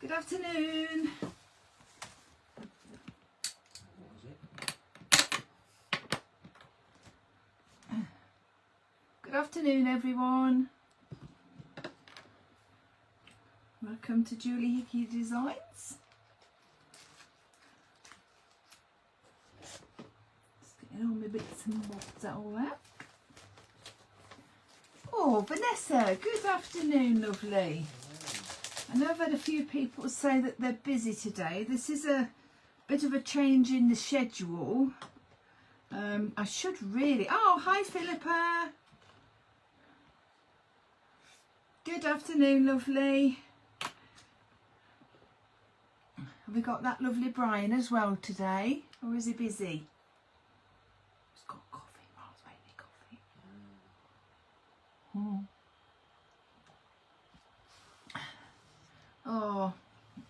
Good afternoon. Good afternoon, everyone. Welcome to Julie Hickey Designs. Just getting all my bits and bobs out all that. Oh, Vanessa, good afternoon, lovely. I know I've had a few people say that they're busy today. This is a bit of a change in the schedule. I should really... Oh, hi, Philippa. Good afternoon, lovely. Have we got that lovely Brian as well today? Or is he busy? He's got coffee. Miles made me coffee.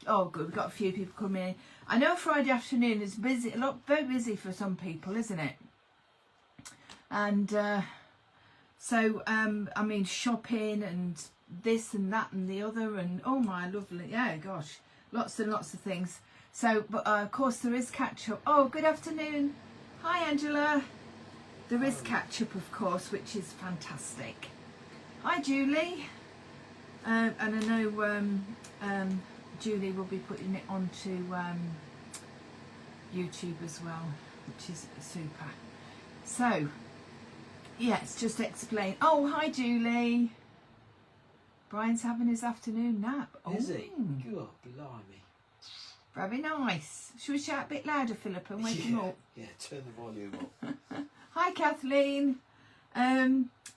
Oh, good. We've got a few people coming in. I know Friday afternoon is busy, very busy for some people, isn't it? And so, I mean, shopping and this and that and the other, and oh my lovely, yeah, gosh, lots and lots of things. So, but of course there is catch up. Oh, good afternoon. Hi, Angela. There is catch up, of course, which is fantastic. Hi, Julie. And I know Julie will be putting it onto YouTube as well, which is super. So, yes, just explain. Oh, hi, Julie. Brian's having his afternoon nap. Is he? God, blimey. Very nice. Should we shout a bit louder, Philippa, and wake him up? Yeah, turn the volume up. Hi, Kathleen.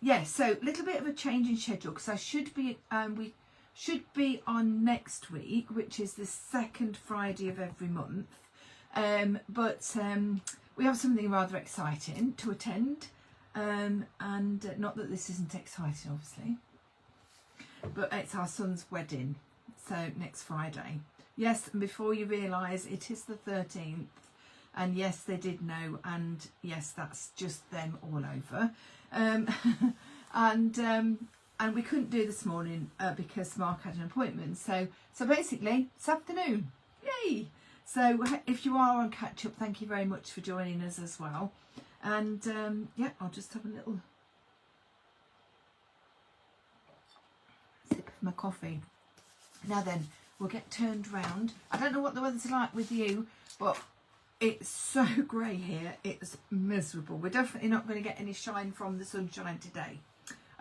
Yeah, so a little bit of a change in schedule because I should be, we should be on next week, which is the second Friday of every month. But we have something rather exciting to attend. And not that this isn't exciting, obviously. But it's our son's wedding, so next Friday. Yes, and before you realise, it is the 13th. And yes, they did know, and yes, that's just them all over. And we couldn't do this morning because Mark had an appointment. So basically, this afternoon, yay! So if you are on catch up, thank you very much for joining us as well. And yeah, I'll just have a little sip of my coffee. Now then, we'll get turned round. I don't know what the weather's like with you, but it's so grey here. It's miserable. We're definitely not going to get any shine from the sunshine today.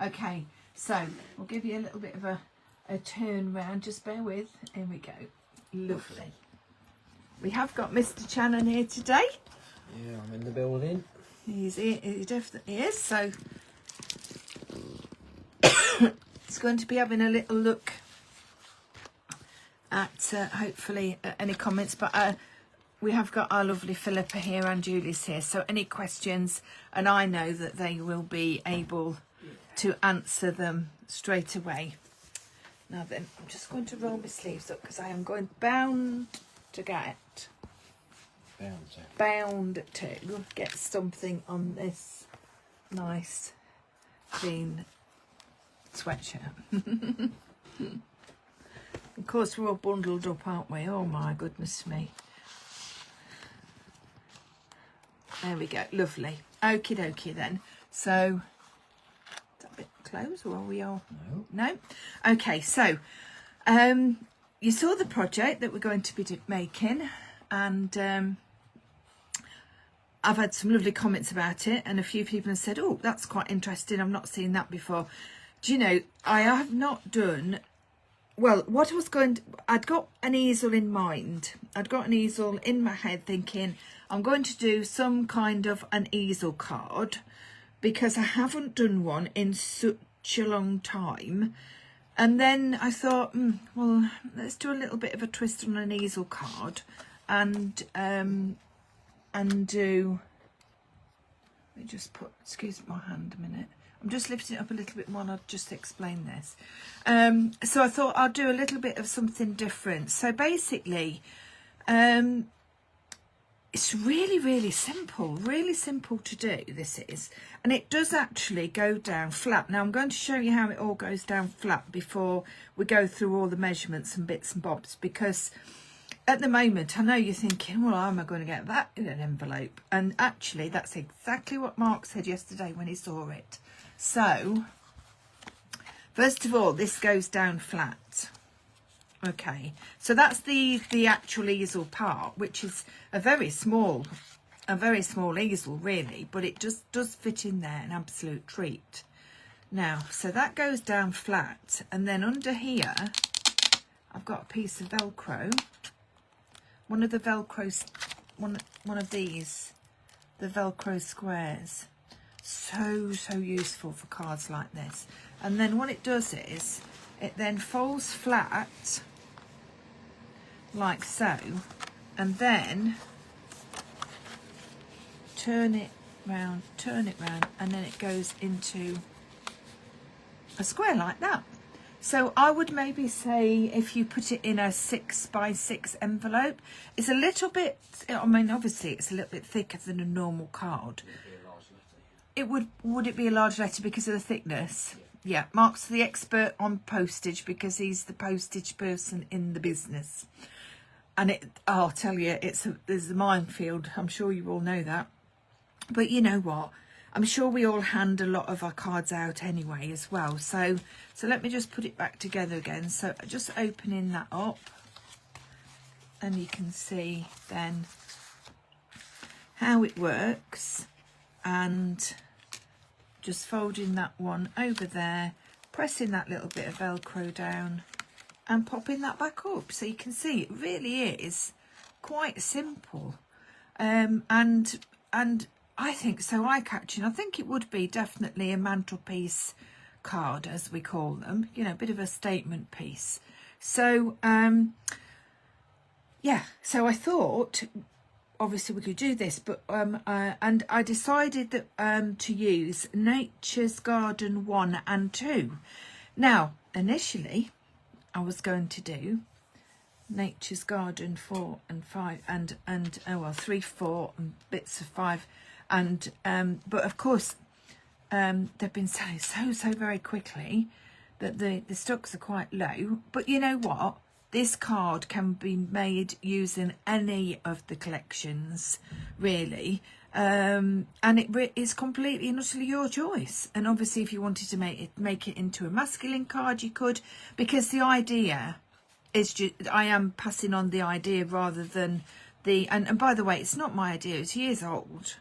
Okay, so we'll give you a little bit of a turn round. Just bear with. Here we go. Lovely. We have got Mr. Channon here today. Yeah, I'm in the building. He definitely is. So he's going to be having a little look at hopefully any comments. But we have got our lovely Philippa here and Julie's here. So any questions, and I know that they will be able to answer them straight away. Now then, I'm just going to roll my sleeves up because I am going bound to get something on this nice clean sweatshirt. Of course, we're all bundled up, aren't we? Oh my goodness me. There we go, lovely. Okie dokie then. So, is that a bit close or are we all? No? Okay, so you saw the project that we're going to be making, and I've had some lovely comments about it, and a few people have said, oh, that's quite interesting, I've not seen that before. Do you know, I have not done, well, what I was going to, I'd got an easel in mind. I'd got an easel in my head thinking, I'm going to do some kind of an easel card because I haven't done one in such a long time. And then I thought, well, let's do a little bit of a twist on an easel card and do, let me just put, excuse my hand a minute. I'm just lifting it up a little bit more and I'll just explain this. So I thought I'll do a little bit of something different. So basically, it's really simple to do, this is. And it does actually go down flat. Now I'm going to show you how it all goes down flat before we go through all the measurements and bits and bobs, because at the moment I know you're thinking, well, how am I going to get that in an envelope? And actually that's exactly what Mark said yesterday when he saw it. So first of all, this goes down flat. Okay, so that's the actual easel part, which is a very small easel really, but it just does fit in there, an absolute treat. Now, so that goes down flat, and then under here I've got a piece of Velcro, one of the Velcro, one of these, the Velcro squares. So useful for cards like this. And then what it does is it then folds flat like so, and then turn it round, and then it goes into a square like that. So I would maybe say if you put it in a 6x6 envelope, it's a little bit, I mean obviously it's a little bit thicker than a normal card. It would it be a large letter because of the thickness? Yeah, Mark's the expert on postage because he's the postage person in the business. And I'll tell you, there's a minefield. I'm sure you all know that. But you know what? I'm sure we all hand a lot of our cards out anyway as well. So let me just put it back together again. So just opening that up, and you can see then how it works, and just folding that one over there, pressing that little bit of Velcro down and popping that back up. So you can see it really is quite simple, and I think so eye-catching. I think it would be definitely a mantelpiece card, as we call them, you know, a bit of a statement piece. So yeah, so I thought obviously we could do this, but and I decided that to use Nature's Garden 1 and 2. Now initially I was going to do Nature's Garden 4 and 5 and 3, 4 and bits of 5, and but of course they've been selling so very quickly that the stocks are quite low. But you know what? This card can be made using any of the collections, really, and it is completely and utterly your choice. And obviously, if you wanted to make it into a masculine card, you could, because the idea is just, I am passing on the idea rather than the. And by the way, it's not my idea; it's years old.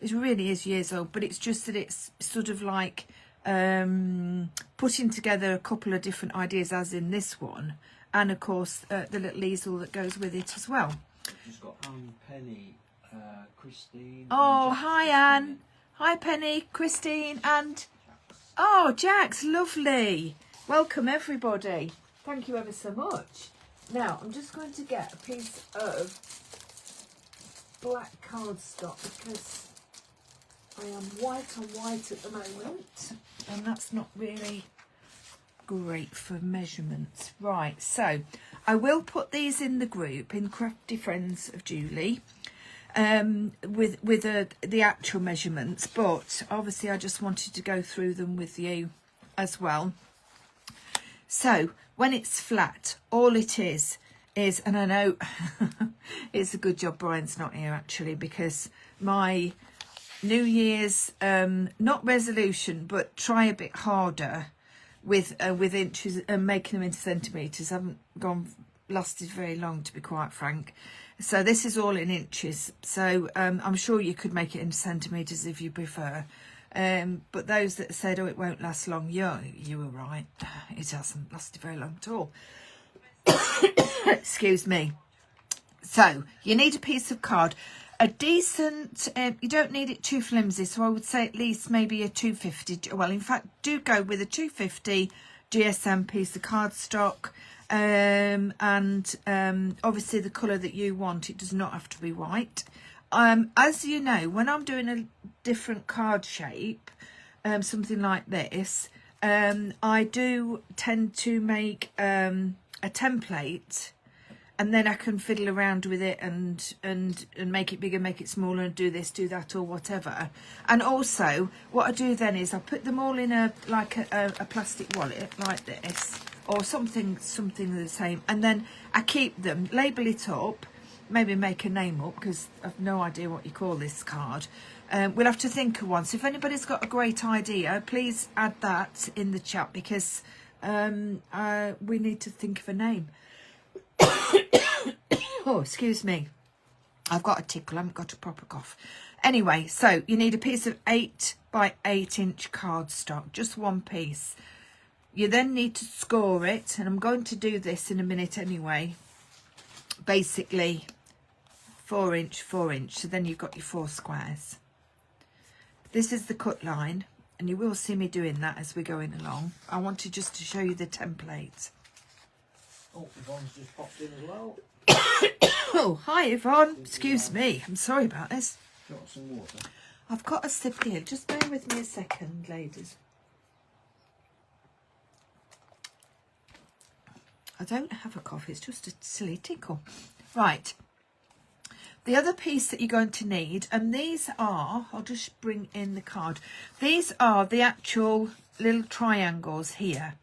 It really is years old, but it's just that it's sort of like putting together a couple of different ideas, as in this one. And of course, the little easel that goes with it as well. Just got Penny, Christine. Oh, hi Anne. Hi Penny, Christine, and oh, Jax, lovely. Welcome everybody. Thank you ever so much. Now I'm just going to get a piece of black cardstock because I am white on white at the moment, and that's not really great for measurements. Right, so I will put these in the group in Crafty Friends of Julie with the actual measurements, but obviously I just wanted to go through them with you as well. So when it's flat, all it is, and I know it's a good job Brian's not here actually, because my New Year's not resolution, but try a bit harder with inches and making them into centimetres haven't lasted very long, to be quite frank. So this is all in inches, so I'm sure you could make it into centimetres if you prefer, but those that said, oh, it won't last long, you were right, it hasn't lasted very long at all. Excuse me. So you need a piece of card, a decent, you don't need it too flimsy, so I would say at least maybe a 250, well in fact do go with a 250 GSM piece of cardstock, and obviously the colour that you want, it does not have to be white. As you know, when I'm doing a different card shape, something like this, I do tend to make a template and then I can fiddle around with it and make it bigger, make it smaller, and do this, do that, or whatever. And also what I do then is I put them all in a plastic wallet like this, or something the same, and then I keep them, label it up, maybe make a name up, because I've no idea what you call this card. We'll have to think of one. So if anybody's got a great idea, please add that in the chat, because we need to think of a name. Oh, excuse me. I've got a tickle. I haven't got a proper cough. Anyway, so you need a piece of 8 by 8 inch cardstock, just one piece. You then need to score it, and I'm going to do this in a minute anyway. Basically 4 inch, 4 inch. So then you've got your 4 squares. This is the cut line, and you will see me doing that as we're going along. I wanted just to show you the template. Oh, Yvonne's just popped in as well. Oh, hi Yvonne. Excuse me. I'm sorry about this. Got some water. I've got a sip here. Just bear with me a second, ladies. I don't have a cough. It's just a silly tickle. Right. The other piece that you're going to need, and these are, I'll just bring in the card. These are the actual little triangles here.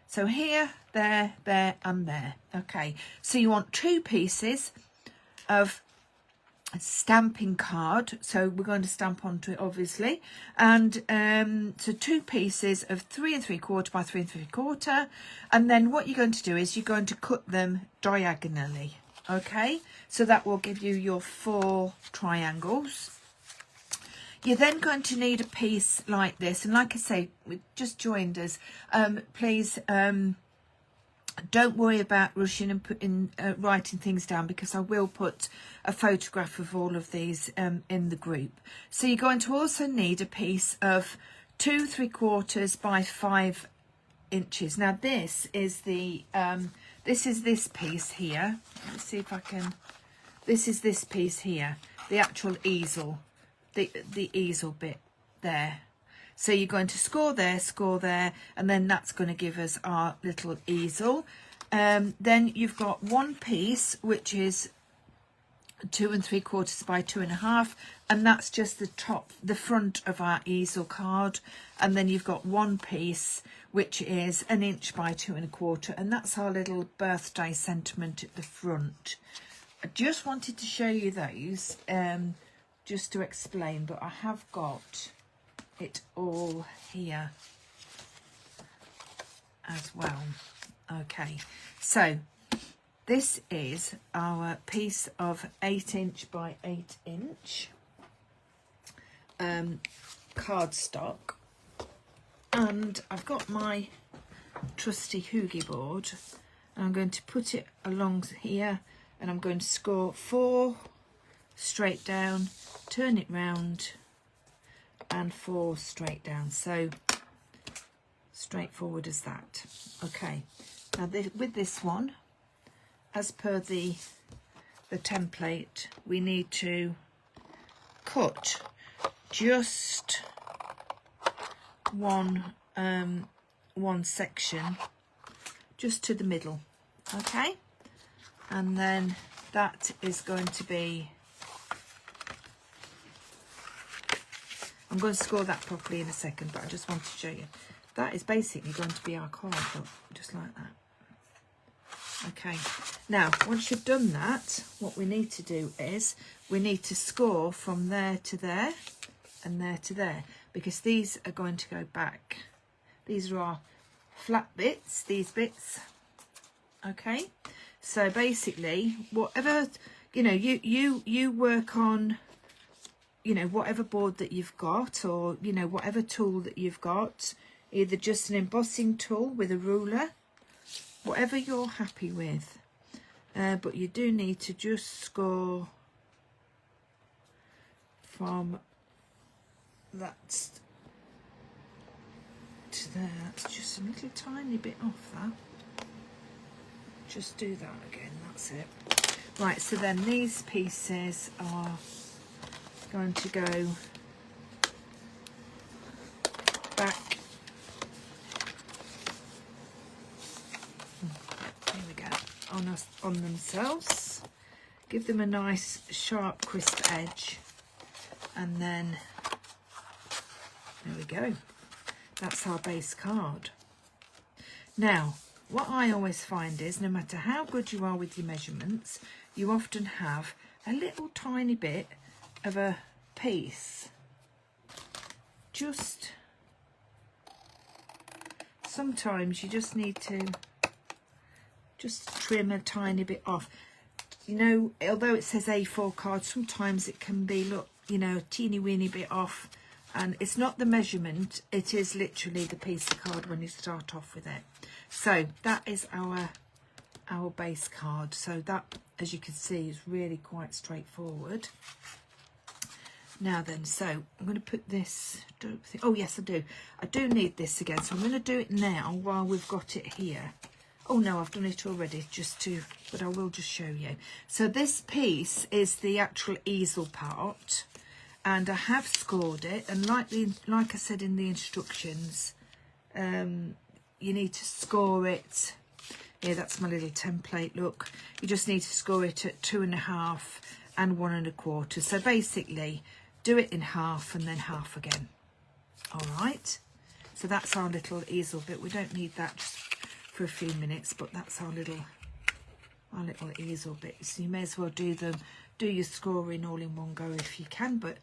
So here, there, there, and there. Okay. So you want 2 pieces of stamping card, so we're going to stamp onto it obviously, and so 2 pieces of 3 3/4 by 3 3/4, and then what you're going to do is you're going to cut them diagonally. Okay, so that will give you your 4 triangles. You're then going to need a piece like this, and like I say, we just joined us. Please don't worry about rushing and putting writing things down, because I will put a photograph of all of these in the group. So you're going to also need a piece of 2 3/4 by 5 inches. Now this is the this piece here. Let's see if I can. This is this piece here, the actual easel, the easel bit there. So you're going to score there, and then that's going to give us our little easel. Then you've got one piece, which is 2 3/4 by 2.5, and that's just the top, the front of our easel card. And then you've got one piece, which is 1 inch by 2 1/4, and that's our little birthday sentiment at the front. I just wanted to show you those, just to explain, but I have got it all here as well. Okay, so this is our piece of 8 inch by 8 inch cardstock, and I've got my trusty hoogie board, and I'm going to put it along here, and I'm going to score 4 straight down, turn it round, and 4 straight down. So straightforward as that. Okay, now with this one, as per the template, we need to cut just one section just to the middle. Okay, and then that is going to be, I'm going to score that properly in a second, but I just want to show you. That is basically going to be our card, just like that. Okay, now once you've done that, what we need to do is we need to score from there to there and there to there, because these are going to go back. These are our flat bits, these bits. Okay, so basically whatever, you know, you work on, you know, whatever board that you've got, or, you know, whatever tool that you've got, either just an embossing tool with a ruler, whatever you're happy with. But you do need to just score from that to there. That's just a little tiny bit off that. Just do that again, that's it. Right, so then these pieces are going to go back. Here we go. on themselves. Give them a nice sharp crisp edge, and then there we go. That's our base card. Now, what I always find is, no matter how good you are with your measurements, you often have a little tiny bit of a piece. Just sometimes you just need to just trim a tiny bit off. You know, although it says A4 card, sometimes it can be, look, you know, a teeny weeny bit off, and it's not the measurement, it is literally the piece of card when you start off with it. So that is our base card. So that, as you can see, is really quite straightforward. Now then, so I'm going to put this, oh yes I do need this again, so I'm going to do it now while we've got it here. Oh no, I've done it already, but I will just show you. So this piece is the actual easel part, and I have scored it, and like I said in the instructions, you need to score it. Yeah, that's my little template, look. You just need to score it at 2.5 and 1 1/4. So basically, do it in half and then half again. All right. So that's our little easel bit. We don't need that just for a few minutes, but that's our little easel bit. So you may as well do your scoring all in one go if you can, but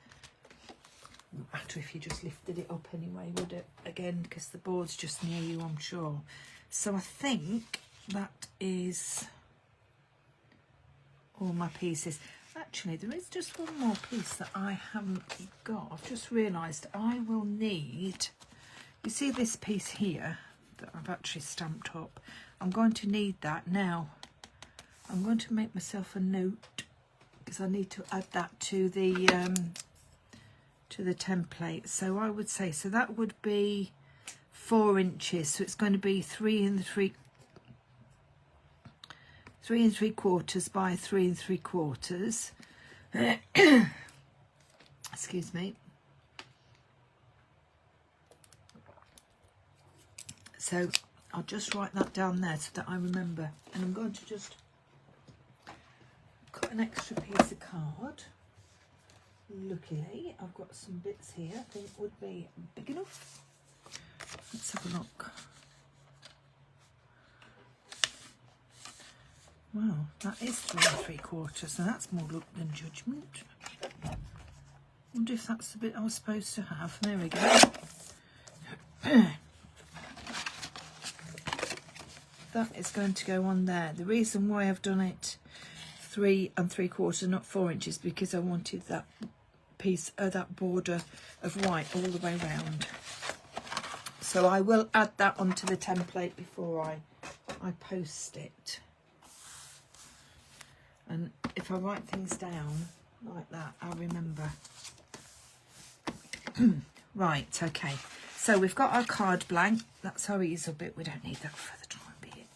wouldn't matter if you just lifted it up anyway, would it? Again, because the board's just near you, I'm sure. So I think that is all my pieces. Actually, there is just one more piece that I haven't got. I've just realised I will need, you see this piece here that I've actually stamped up, I'm going to need that now. I'm going to make myself a note because I need to add that to the template. So I would say, so that would be 4 inches, so it's going to be 3 3/4 by 3 3/4. Excuse me. So I'll just write that down there so that I remember, and I'm going to just cut an extra piece of card. Luckily I've got some bits here I think would be big enough. Let's have a look. Wow, that is 3 3/4. Now that's more luck than judgment. I wonder if that's the bit I was supposed to have. There we go. That is going to go on there. The reason why I've done it 3 3/4, not 4 inches, because I wanted that piece, that border of white all the way around. So I will add that onto the template before I post it. And if I write things down like that, I'll remember. Right, okay. So we've got our card blank. That's our easel bit. We don't need that for the time being.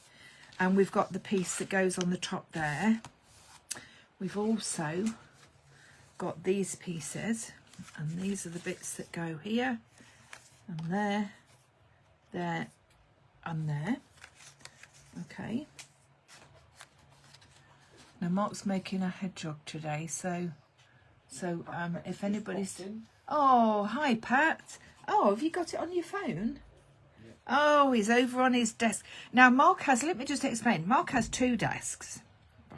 And we've got the piece that goes on the top there. We've also got these pieces, and these are the bits that go here, and there, there, and there. Okay. Now Mark's making a hedgehog today, so if anybody's... Oh, hi Pat. Oh, have you got it on your phone? Yeah. Oh, he's over on his desk. Now Mark has, let me just explain, Mark has 2 desks,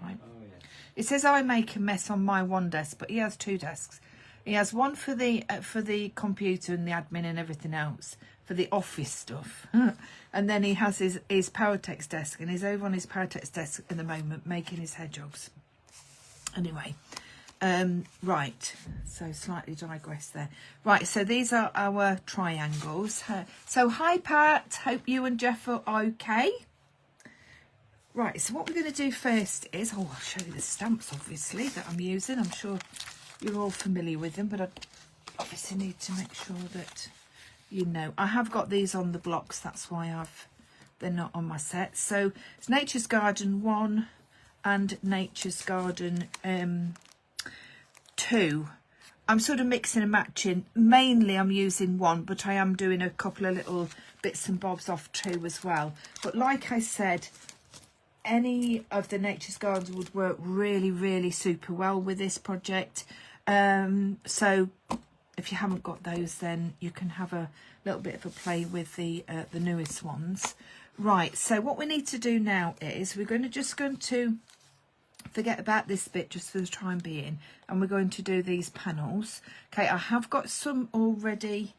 right? Oh, yeah. It says I make a mess on my one desk, but he has 2 desks. He has one for the computer and the admin and everything else, for the office stuff. And then he has his Paratex desk, and he's over on his Paratex desk at the moment making his hedgehogs. Anyway, right, so slightly digress there. Right, so these are our triangles. So hi Pat, hope you and Jeff are okay. Right, so what we're going to do first is, I'll show you the stamps obviously that I'm using. I'm sure you're all familiar with them, but I obviously need to make sure that you know. I have got these on the blocks, that's why they're not on my set. So it's Nature's Garden 1 and Nature's Garden 2. I'm sort of mixing and matching. Mainly I'm using 1, but I am doing a couple of little bits and bobs off 2 as well. But like I said, any of the Nature's Gardens would work really super well with this project. So if you haven't got those, then you can have a little bit of a play with the newest ones. Right, so what we need to do now is we're just going to forget about this bit just for the time being, and we're going to do these panels. Okay, I have got some already.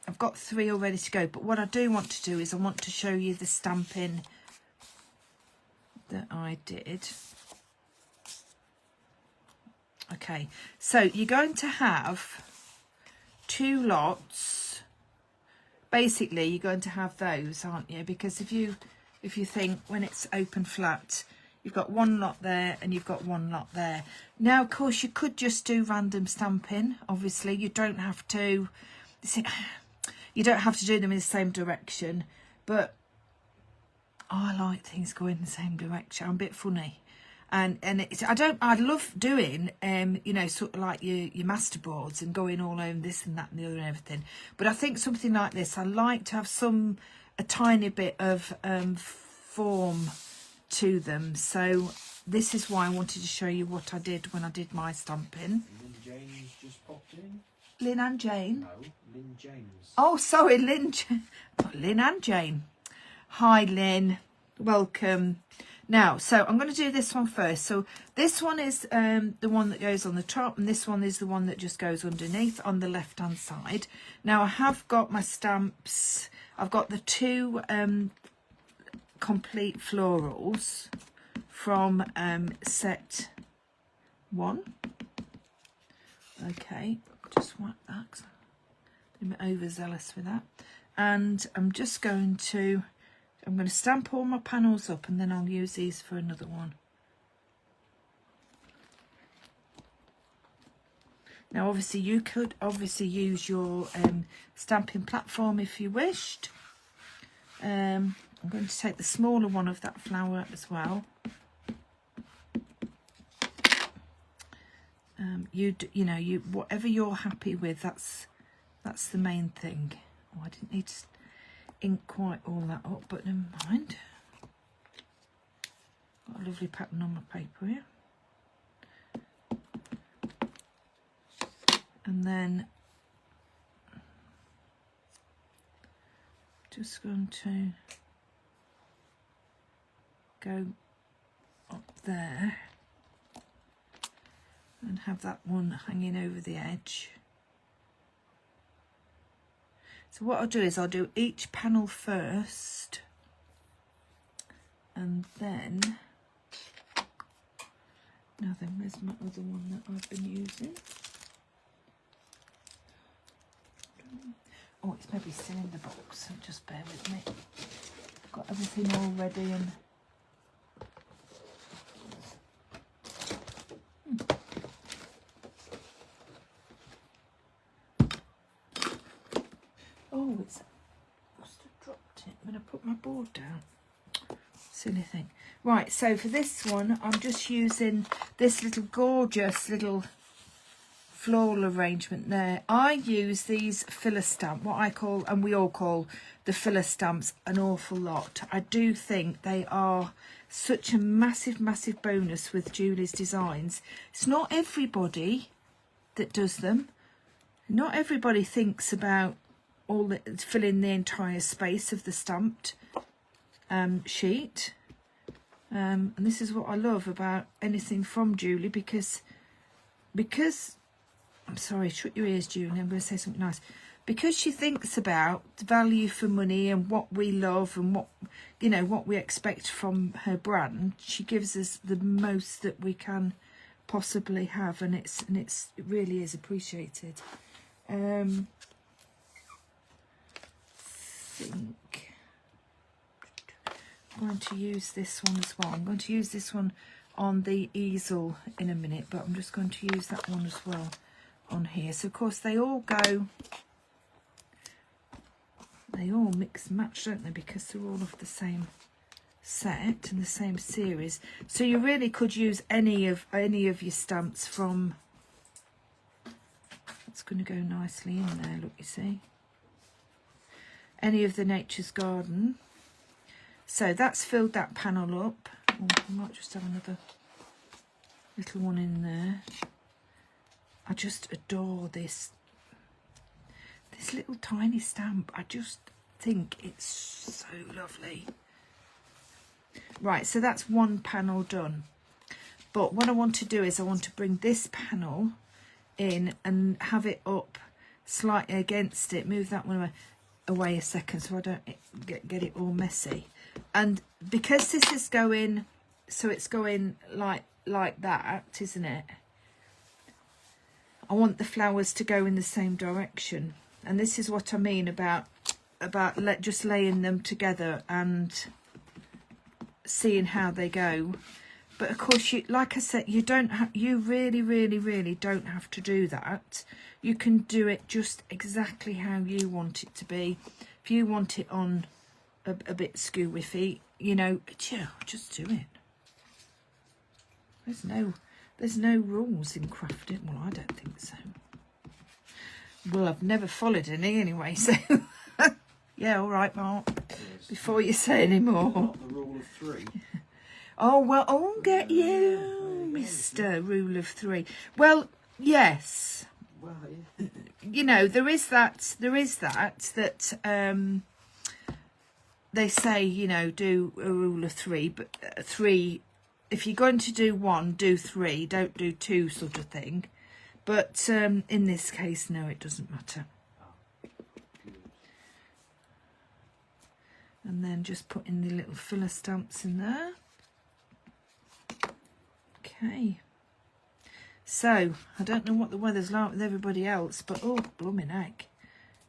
I've got 3 all ready to go, but what I do want to do is I want to show you the stamping that I did. Okay, so you're going to have 2 lots. Basically, you're going to have those, aren't you? Because if you think when it's open flat, you've got 1 lot there and you've got 1 lot there. Now, of course, you could just do random stamping. Obviously, you don't have to. You don't have to do them in the same direction, but I like things going in the same direction. I'm a bit funny, and it's I love doing you know, sort of like your master boards and going all over this and that and the other and everything. But I think something like this, I like to have a tiny bit of form to them. So this is why I wanted to show you what I did when I did my stamping. Lynn James just popped in. Lynn and Jane? No, Lynn James. Oh, sorry, Lynn. Lynn and Jane. Hi, Lynn. Welcome. Now, so I'm going to do this one first. So this one is the one that goes on the top, and this one is the one that just goes underneath on the left-hand side. Now, I have got my stamps. I've got the 2 complete florals from set 1. Okay, just wipe that 'cause I'm a bit overzealous with that. And I'm just going to stamp all my panels up, and then I'll use these for another one. Now, obviously, you could use your stamping platform if you wished. I'm going to take the smaller one of that flower as well. You know, whatever you're happy with, that's the main thing. Oh, I didn't need to ink quite all that up, but never mind. Got a lovely pattern on my paper here. And then just going to go up there and have that one hanging over the edge. So what I'll do is I'll do each panel first, and then, now then, where's my other one that I've been using? Oh, it's maybe still in the box, so just bear with me. I've got everything all ready and oh, it's, must have dropped it when I put my board down. Silly thing. Right, so for this one, I'm just using this little gorgeous little floral arrangement there. I use these filler stamp, what I call, and we all call the filler stamps, an awful lot. I do think they are such a massive bonus with Julie's designs. It's not everybody that does them. Not everybody thinks about filling the entire space of the stamped sheet. And this is what I love about anything from Julie, because I'm sorry, shut your ears, Julie, I'm going to say something nice. Because she thinks about the value for money and what we love and what, you know, what we expect from her brand, she gives us the most that we can possibly have, and it really is appreciated. I think I'm going to use this one as well. I'm going to use this one on the easel in a minute, but I'm just going to use that one as well on here. So of course they all mix and match, don't they, because they're all of the same set and the same series. So you really could use any of your stamps from, that's going to go nicely in there, look, you see, any of the Nature's Garden. So that's filled that panel up. Oh, I might just have another little one in there. I just adore this little tiny stamp. I just think it's so lovely. Right, so that's one panel done. But what I want to do is I want to bring this panel in and have it up slightly against it. Move that one away a second so I don't get it all messy. And because this is going, so it's going like that, isn't it? I want the flowers to go in the same direction. And this is what I mean about just laying them together and seeing how they go. But of course, like I said, you really don't have to do that. You can do it just exactly how you want it to be. If you want it on a bit skewy, you know, just do it. There's no rules in crafting. Well, I don't think so. Well, I've never followed any anyway, so yeah, all right, Mark. Yes. Before you say any more. Not the rule of 3. Oh, well, I'll get you, Mr. Rule of 3. Well, yes. Well, yeah. You know, there is that they say, you know, do a rule of 3, but 3, if you're going to do 1, do 3, don't do 2 sort of thing. But in this case, no, it doesn't matter. And then just put in the little filler stamps in there. Okay. So, I don't know what the weather's like with everybody else, but oh, blooming heck.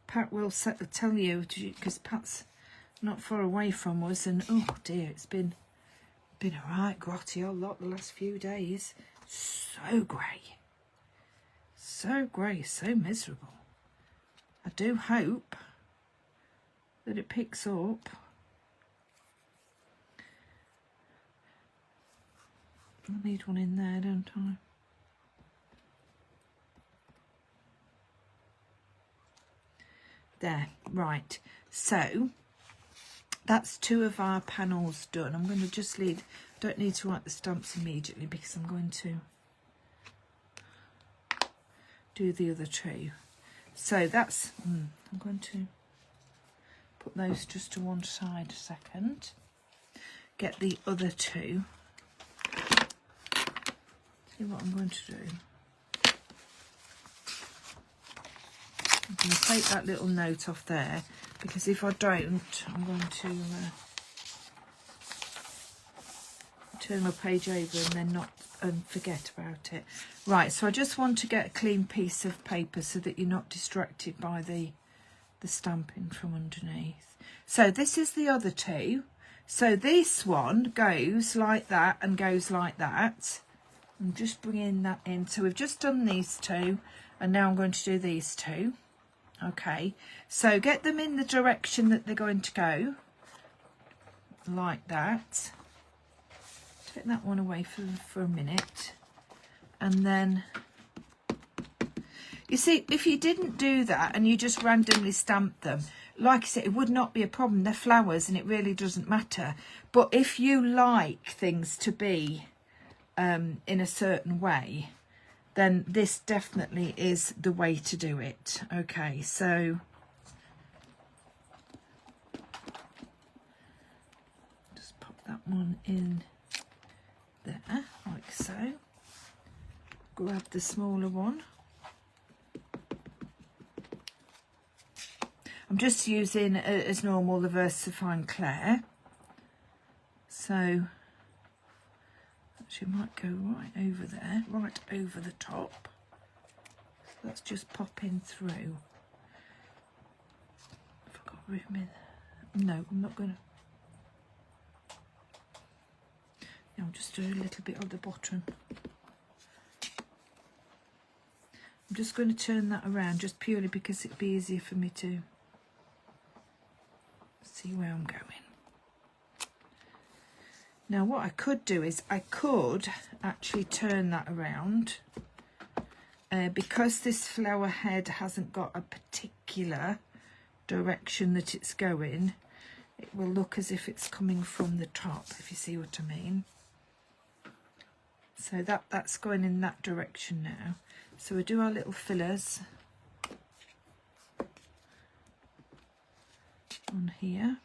Pat will tell you, because Pat's not far away from us, and oh dear, it's been a right grotty a lot the last few days. So grey. So grey, so miserable. I do hope that it picks up. I need one in there, don't I? There, right. So that's 2 of our panels done. I'm going to just leave, don't need to write the stamps immediately because I'm going to do the other 2. So that's, I'm going to put those just to one side a second. Get the other 2. See what I'm going to do. I'm going to take that little note off there because if I don't, I'm going to turn my page over and then forget about it. Right, so I just want to get a clean piece of paper so that you're not distracted by the stamping from underneath. So this is the other 2. So this one goes like that and goes like that. I'm just bringing that in. So we've just done these 2 and now I'm going to do these 2. Okay, so get them in the direction that they're going to go, like that. Take that one away for a minute. And then, you see, if you didn't do that and you just randomly stamped them, like I said, it would not be a problem. They're flowers and it really doesn't matter. But if you like things to be in a certain way, then this definitely is the way to do it. Okay, so just pop that one in there, like so. Grab the smaller one. I'm just using, as normal, the VersaFine Claire. So actually might go right over there, right over the top. So that's just popping through. Have I got room in? No, I'm not going to. I'll just do a little bit on the bottom. I'm just going to turn that around just purely because it'd be easier for me to see where I'm going. Now what I could do is I could actually turn that around because this flower head hasn't got a particular direction that it's going. it will look as if it's coming from the top, if you see what I mean. So that's going in that direction now. So we do our little fillers on here.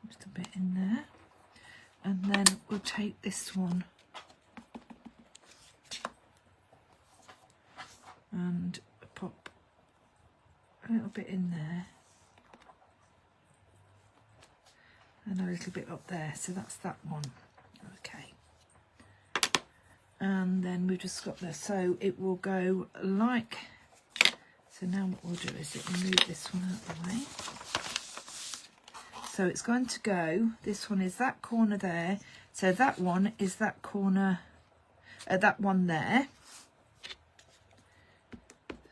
Just a bit in there. And then we'll take this one and pop a little bit in there and a little bit up there. So that's that one. Okay. And then we've just got this. So it will go like, so now what we'll do is move this one out of the way. So it's going to go, this one is that corner there. So that one is that corner, that one there.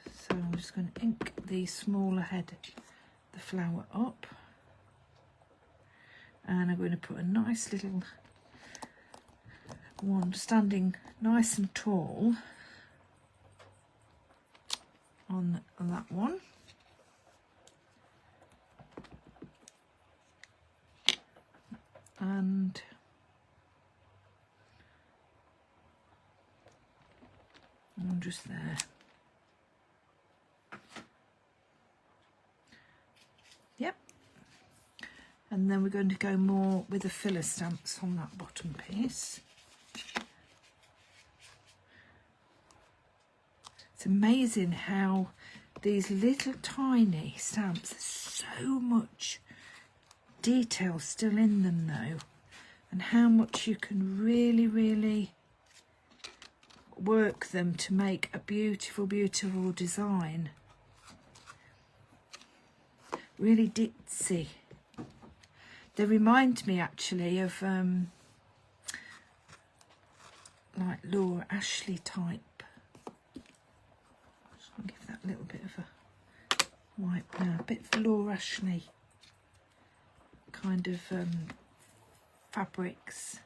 So I'm just going to ink the smaller head, the flower up. And I'm going to put a nice little one standing nice and tall on that one. And I'm just there. Yep. And then we're going to go more with the filler stamps on that bottom piece. It's amazing how these little tiny stamps, there's so much detail still in them though, and how much you can really work them to make a beautiful design. Really ditzy. They remind me actually of like Laura Ashley type. Just want to give that a little bit of a wipe now, a bit of Laura Ashley kind of fabrics.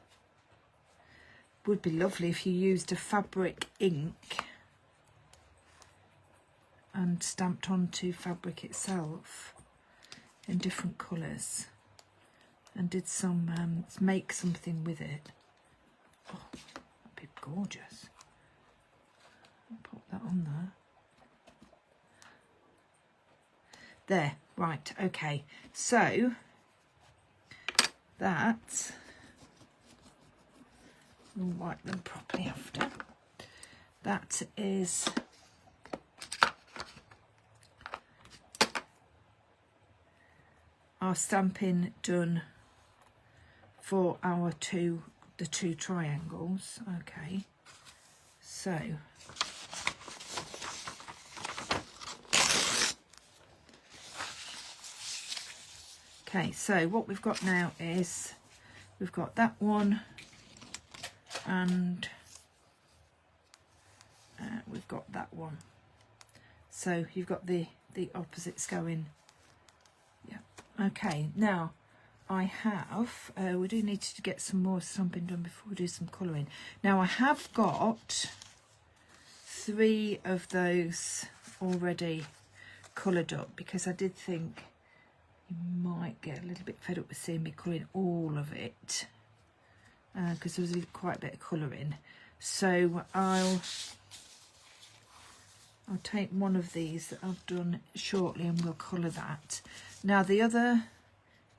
Would be lovely if you used a fabric ink and stamped onto fabric itself in different colours and did some make something with it. Oh, that'd be gorgeous. I'll pop that on there. Right, okay, so that, we'll wipe them properly after. That is our stamping done for our the two triangles. Okay, so what we've got now is we've got that one and we've got that one. So you've got the opposites going. Yeah. Okay, now I have, we do need to get some more stamping done before we do some colouring. Now I have got 3 of those already coloured up because I did think you might get a little bit fed up with seeing me colouring all of it because there was quite a bit of colouring. So I'll take one of these that I've done shortly and we'll colour that. Now the other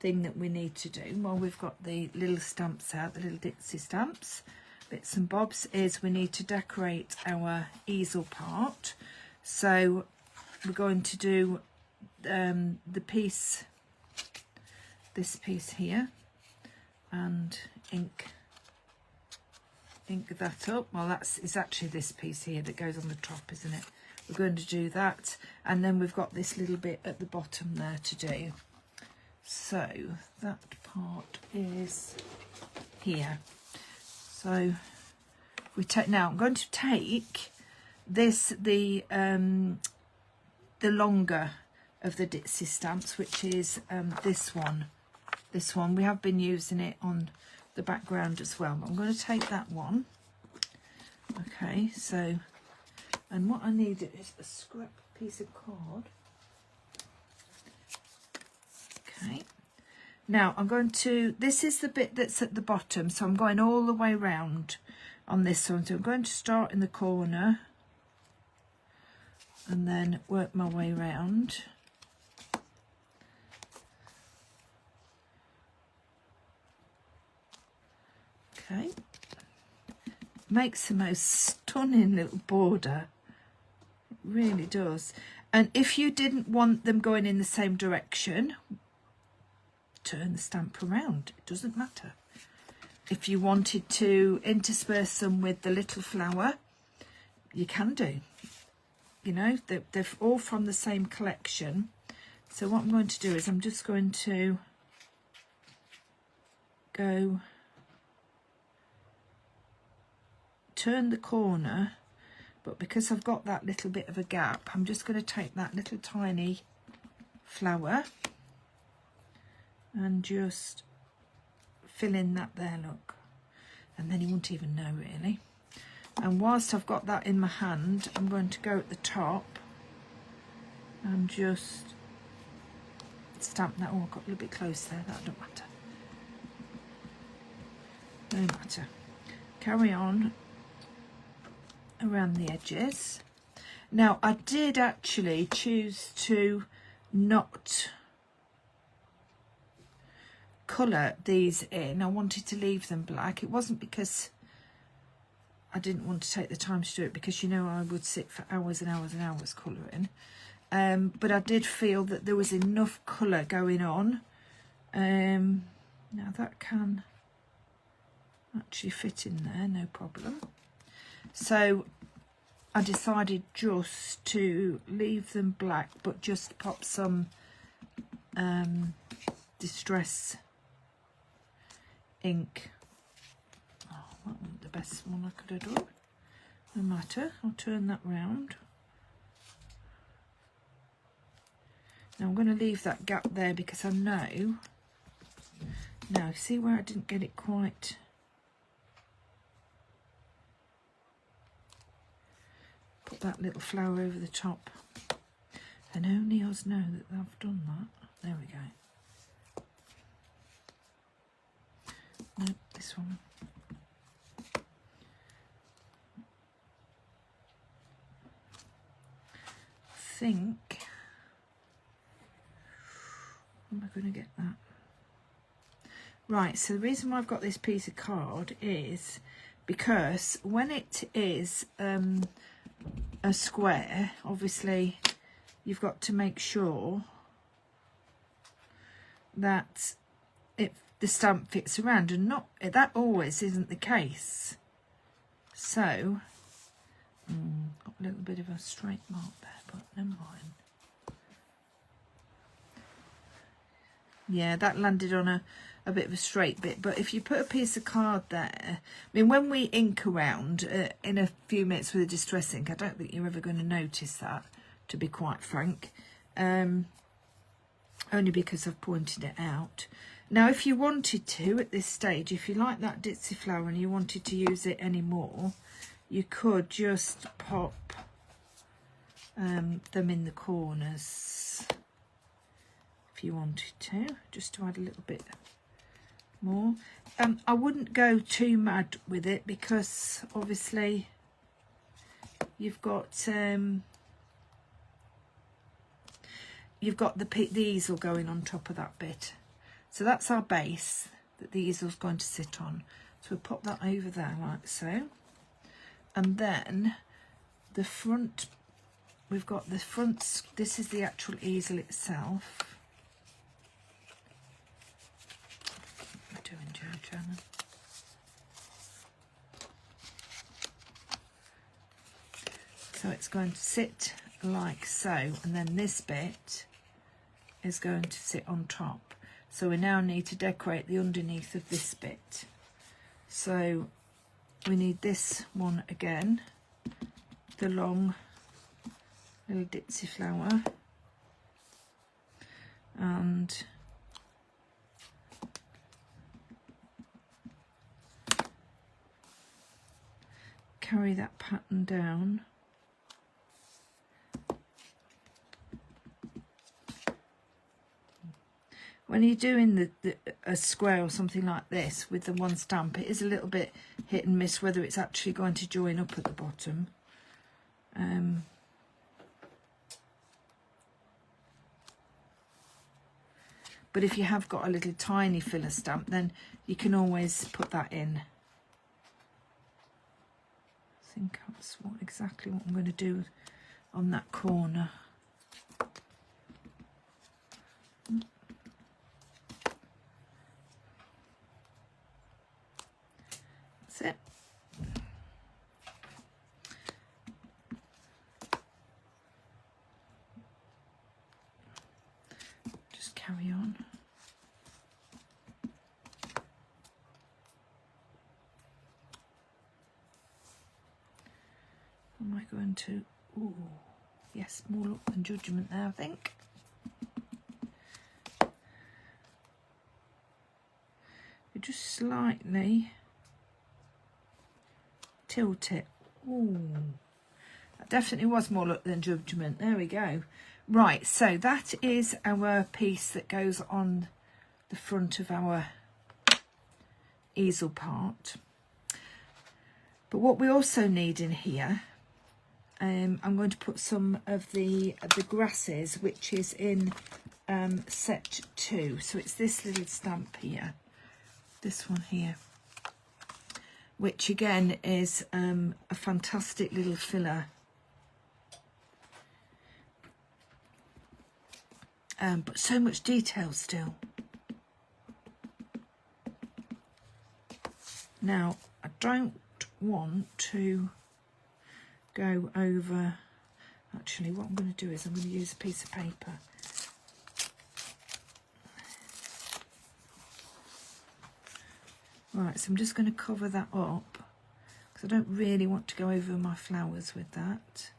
thing that we need to do while we've got the little stamps out, the little ditzy stamps, bits and bobs, is we need to decorate our easel part. So we're going to do the piece, this piece here, and ink that up. Well, it's actually this piece here that goes on the top, isn't it? We're going to do that, and then we've got this little bit at the bottom there to do. So that part is here. So we take, now I'm going to take this, the longer of the ditzy stamps, which is this one. We have been using it on the background as well. I'm going to take that one Okay, so, and what I need is a scrap piece of card. Okay, now I'm going to, this is the bit that's at the bottom, so I'm going all the way round on this one. So I'm going to start in the corner and then work my way round. Okay, makes the most stunning little border, it really does. And if you didn't want them going in the same direction, turn the stamp around, it doesn't matter. If you wanted to intersperse them with the little flower, you can do. You know, they're all from the same collection. So what I'm going to do is I'm just going to go turn the corner, but because I've got that little bit of a gap, I'm just going to take that little tiny flower and just fill in that there, look, and then you won't even know really. And whilst I've got that in my hand, I'm going to go at the top and just stamp that. Oh, I got a little bit close there, that don't matter. No matter. Carry on around the edges. Now I did actually choose to not colour these in. I wanted to leave them black. It wasn't because I didn't want to take the time to do it, because you know I would sit for hours and hours and hours colouring, but I did feel that there was enough colour going on. Now that can actually fit in there, no problem. So I decided just to leave them black, but just pop some distress ink. Oh, that wasn't the best one I could have done. No matter, I'll turn that round. Now I'm going to leave that gap there because I know. Now see where I didn't get it quite. Put that little flower over the top, and only us know that I've done that. There we go. No, this one. I think, how am I going to get that? Right, so the reason why I've got this piece of card is because when it is a square, obviously you've got to make sure that the stamp fits around, and not that always isn't the case. So got a little bit of a straight mark there, but never mind. Yeah, that landed on a bit of a straight bit, but if you put a piece of card there, I mean, when we ink around in a few minutes with a distress ink, I don't think you're ever going to notice that, to be quite frank, only because I've pointed it out. Now if you wanted to at this stage, if you like that ditzy flower and you wanted to use it anymore, you could just pop them in the corners if you wanted to, just to add a little bit more. I wouldn't go too mad with it, because obviously you've got the easel going on top of that bit. So that's our base that the easel's going to sit on. So we'll pop that over there like so. And then the front, we've got the front, this is the actual easel itself. What are you doing, Jo Channon? So it's going to sit like so, and then this bit is going to sit on top. So we now need to decorate the underneath of this bit. So we need this one again, the long little ditzy flower, and carry that pattern down. When you're doing a square or something like this with the one stamp, it is a little bit hit and miss whether it's actually going to join up at the bottom. But if you have got a little tiny filler stamp, then you can always put that in. I think that's exactly what I'm going to do on that corner. That's it. Just carry on. Am I going to, ooh, yes, more luck than judgment there, I think. You just slightly tilt it. Ooh, that definitely was more luck than judgment. There we go. Right, so that is our piece that goes on the front of our easel part. But what we also need in here, I'm going to put some of the grasses, which is in set 2. So it's this little stamp here, this one here, which again is a fantastic little filler. But so much detail still. Now, I don't want to go over, actually what I'm going to do is I'm going to use a piece of paper. Right, so I'm just going to cover that up because I don't really want to go over my flowers with that.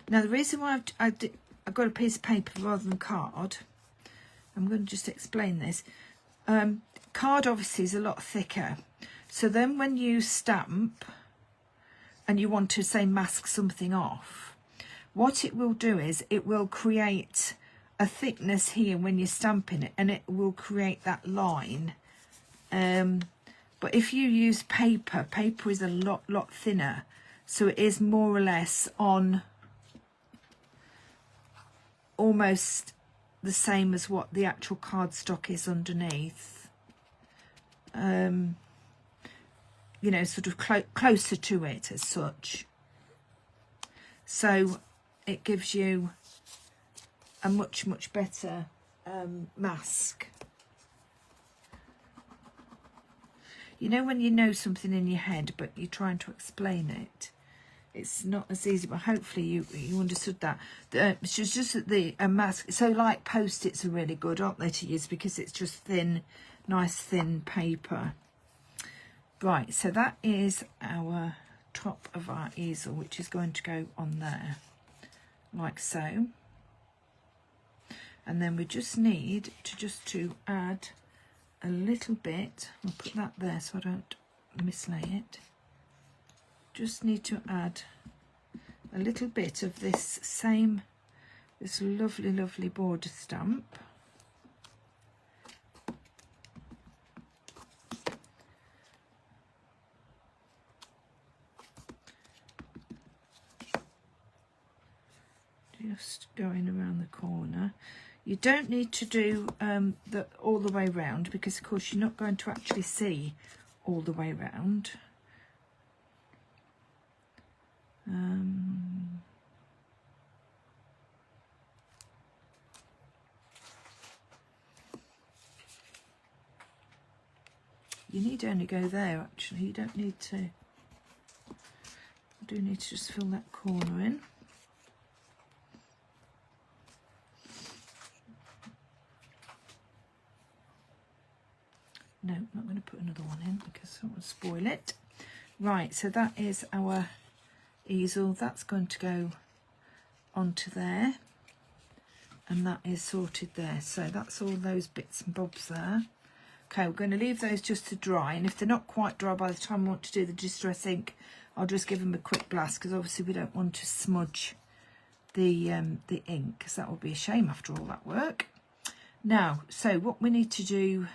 Now the reason why I've got a piece of paper rather than card, I'm going to just explain this. Card obviously is a lot thicker, so then when you stamp and you want to say mask something off, what it will do is it will create a thickness here when you're stamping it, and it will create that line. But if you use paper is a lot thinner, so it is more or less on almost the same as what the actual cardstock is underneath. You know, sort of closer to it as such. So it gives you a much better mask. You know when you know something in your head but you're trying to explain it, it's not as easy, but hopefully you understood that. It's just that the mask, so like Post-its are really good, aren't they, to use, because it's just thin, nice thin paper. Right, so that is our top of our easel, which is going to go on there, like so. And then we just need to add a little bit. I'll put that there so I don't mislay it. Just need to add a little bit of this lovely border stamp. Just going around the corner. You don't need to do all the way round, because of course you're not going to actually see all the way round. You need only go there, actually. You don't need to. I do need to just fill that corner in. No, I'm not going to put another one in because I would spoil it. Right, so that is our easel. That's going to go onto there, and that is sorted there. So that's all those bits and bobs there. Okay, we're going to leave those just to dry, and if they're not quite dry by the time I want to do the distress ink, I'll just give them a quick blast, because obviously we don't want to smudge the ink, because that would be a shame after all that work. Now, so what we need to do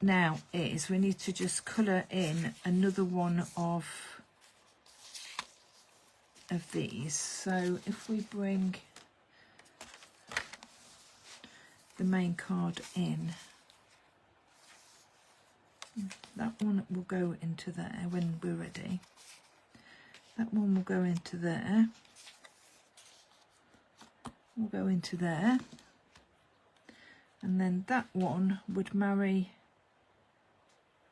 now is we need to just colour in another one of these. So if we bring the main card in, that one will go into there when we're ready. That one will go into there. Will go into there. And then that one would marry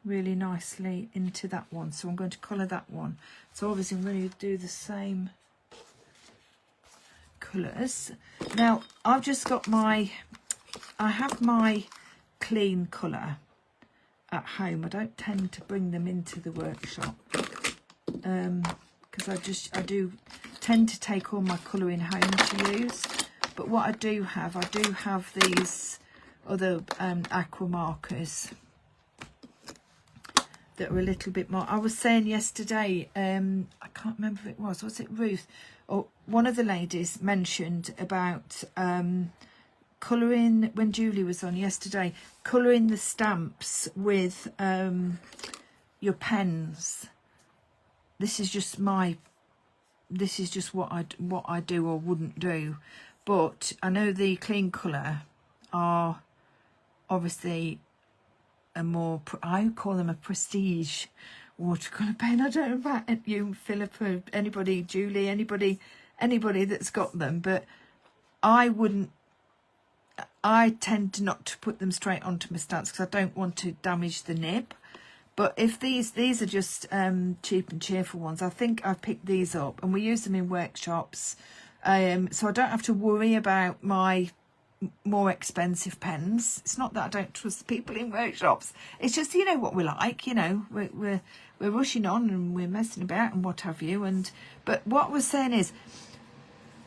really nicely into that one. So I'm going to colour that one. So obviously I'm going to do the same colours. Now I've just got I have my clean colour at home. I don't tend to bring them into the workshop because I do tend to take all my colouring home to use. But what I do have these other aqua markers that are a little bit more. I was saying yesterday, I can't remember if it was it Ruth or one of the ladies mentioned about colouring, when Julie was on yesterday, colouring the stamps with your pens. This is just what I do or wouldn't do, but I know the clean colour are obviously a more, I call them a prestige watercolour pen. I don't know about you, Philippa, anybody, Julie, anybody that's got them, but I tend not to put them straight onto my stamps because I don't want to damage the nib. But if these are just cheap and cheerful ones, I think I've picked these up and we use them in workshops, so I don't have to worry about my more expensive pens. It's not that I don't trust people in workshops, it's just, you know what we're like, you know, we're rushing on and we're messing about and what have you. And but what we're saying is,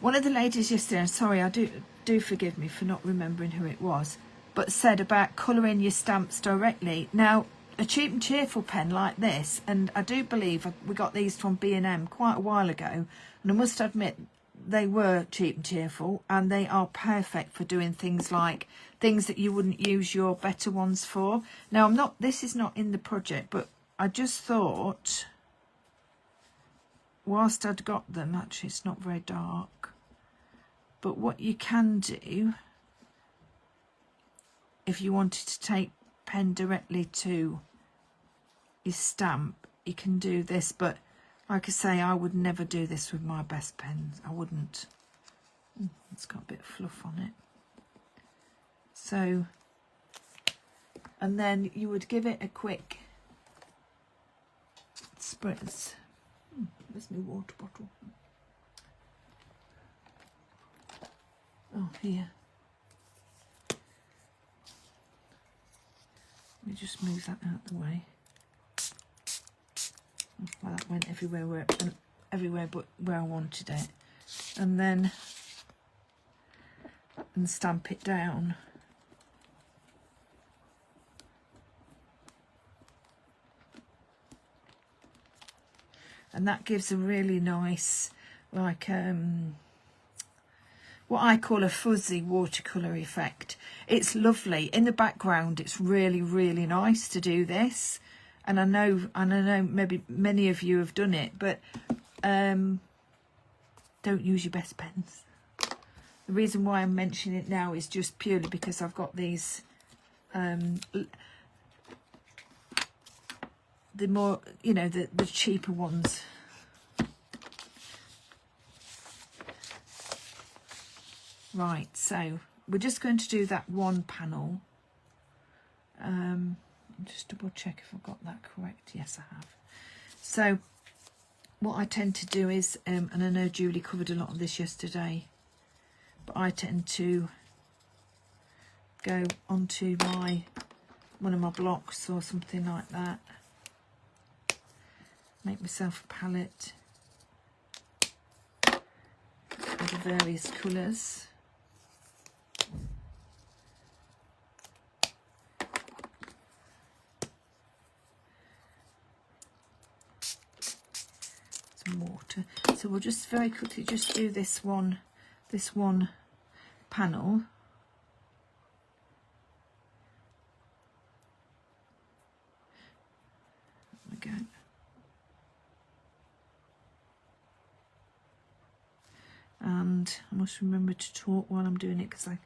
one of the ladies yesterday, sorry, I do forgive me for not remembering who it was, but said about colouring your stamps directly. Now a cheap and cheerful pen like this, and I do believe we got these from B&M quite a while ago, and I must admit they were cheap and cheerful, and they are perfect for doing things like things that you wouldn't use your better ones for. Now this is not in the project, but I just thought, whilst I'd got them, actually it's not very dark, but what you can do if you wanted to take pen directly to your stamp, you can do this. But like I say, I would never do this with my best pens. I wouldn't. It's got a bit of fluff on it. So, and then you would give it a quick spritz. Where's my water bottle? Oh, here. Let me just move that out of the way. Well, that went everywhere but where I wanted it. And then stamp it down. And that gives a really nice, like what I call a fuzzy watercolour effect. It's lovely. In the background, it's really, really nice to do this. And I know maybe many of you have done it, but don't use your best pens. The reason why I'm mentioning it now is just purely because I've got these, the more, you know, the cheaper ones. Right, so we're just going to do that one panel. Just double check if I've got that correct. Yes, I have. So what I tend to do is, and I know Julie covered a lot of this yesterday, but I tend to go onto one of my blocks or something like that, make myself a palette, of the various colours. Some water. So we'll just very quickly just do this one panel. There we go. And I must remember to talk while I'm doing it, because I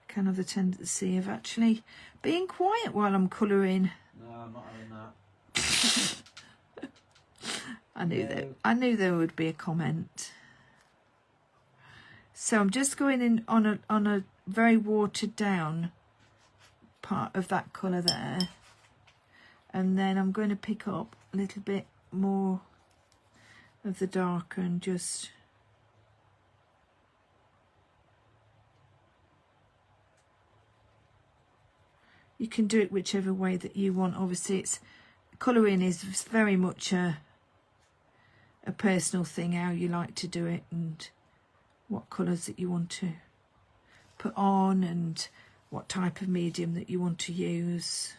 can have the tendency of actually being quiet while I'm colouring. No, I'm not having that. I knew there would be a comment. So I'm just going in on a very watered down part of that colour there, and then I'm going to pick up a little bit more of the darker and just you can do it whichever way that you want. Obviously, it's colouring is very much a personal thing, how you like to do it and what colours that you want to put on and what type of medium that you want to use.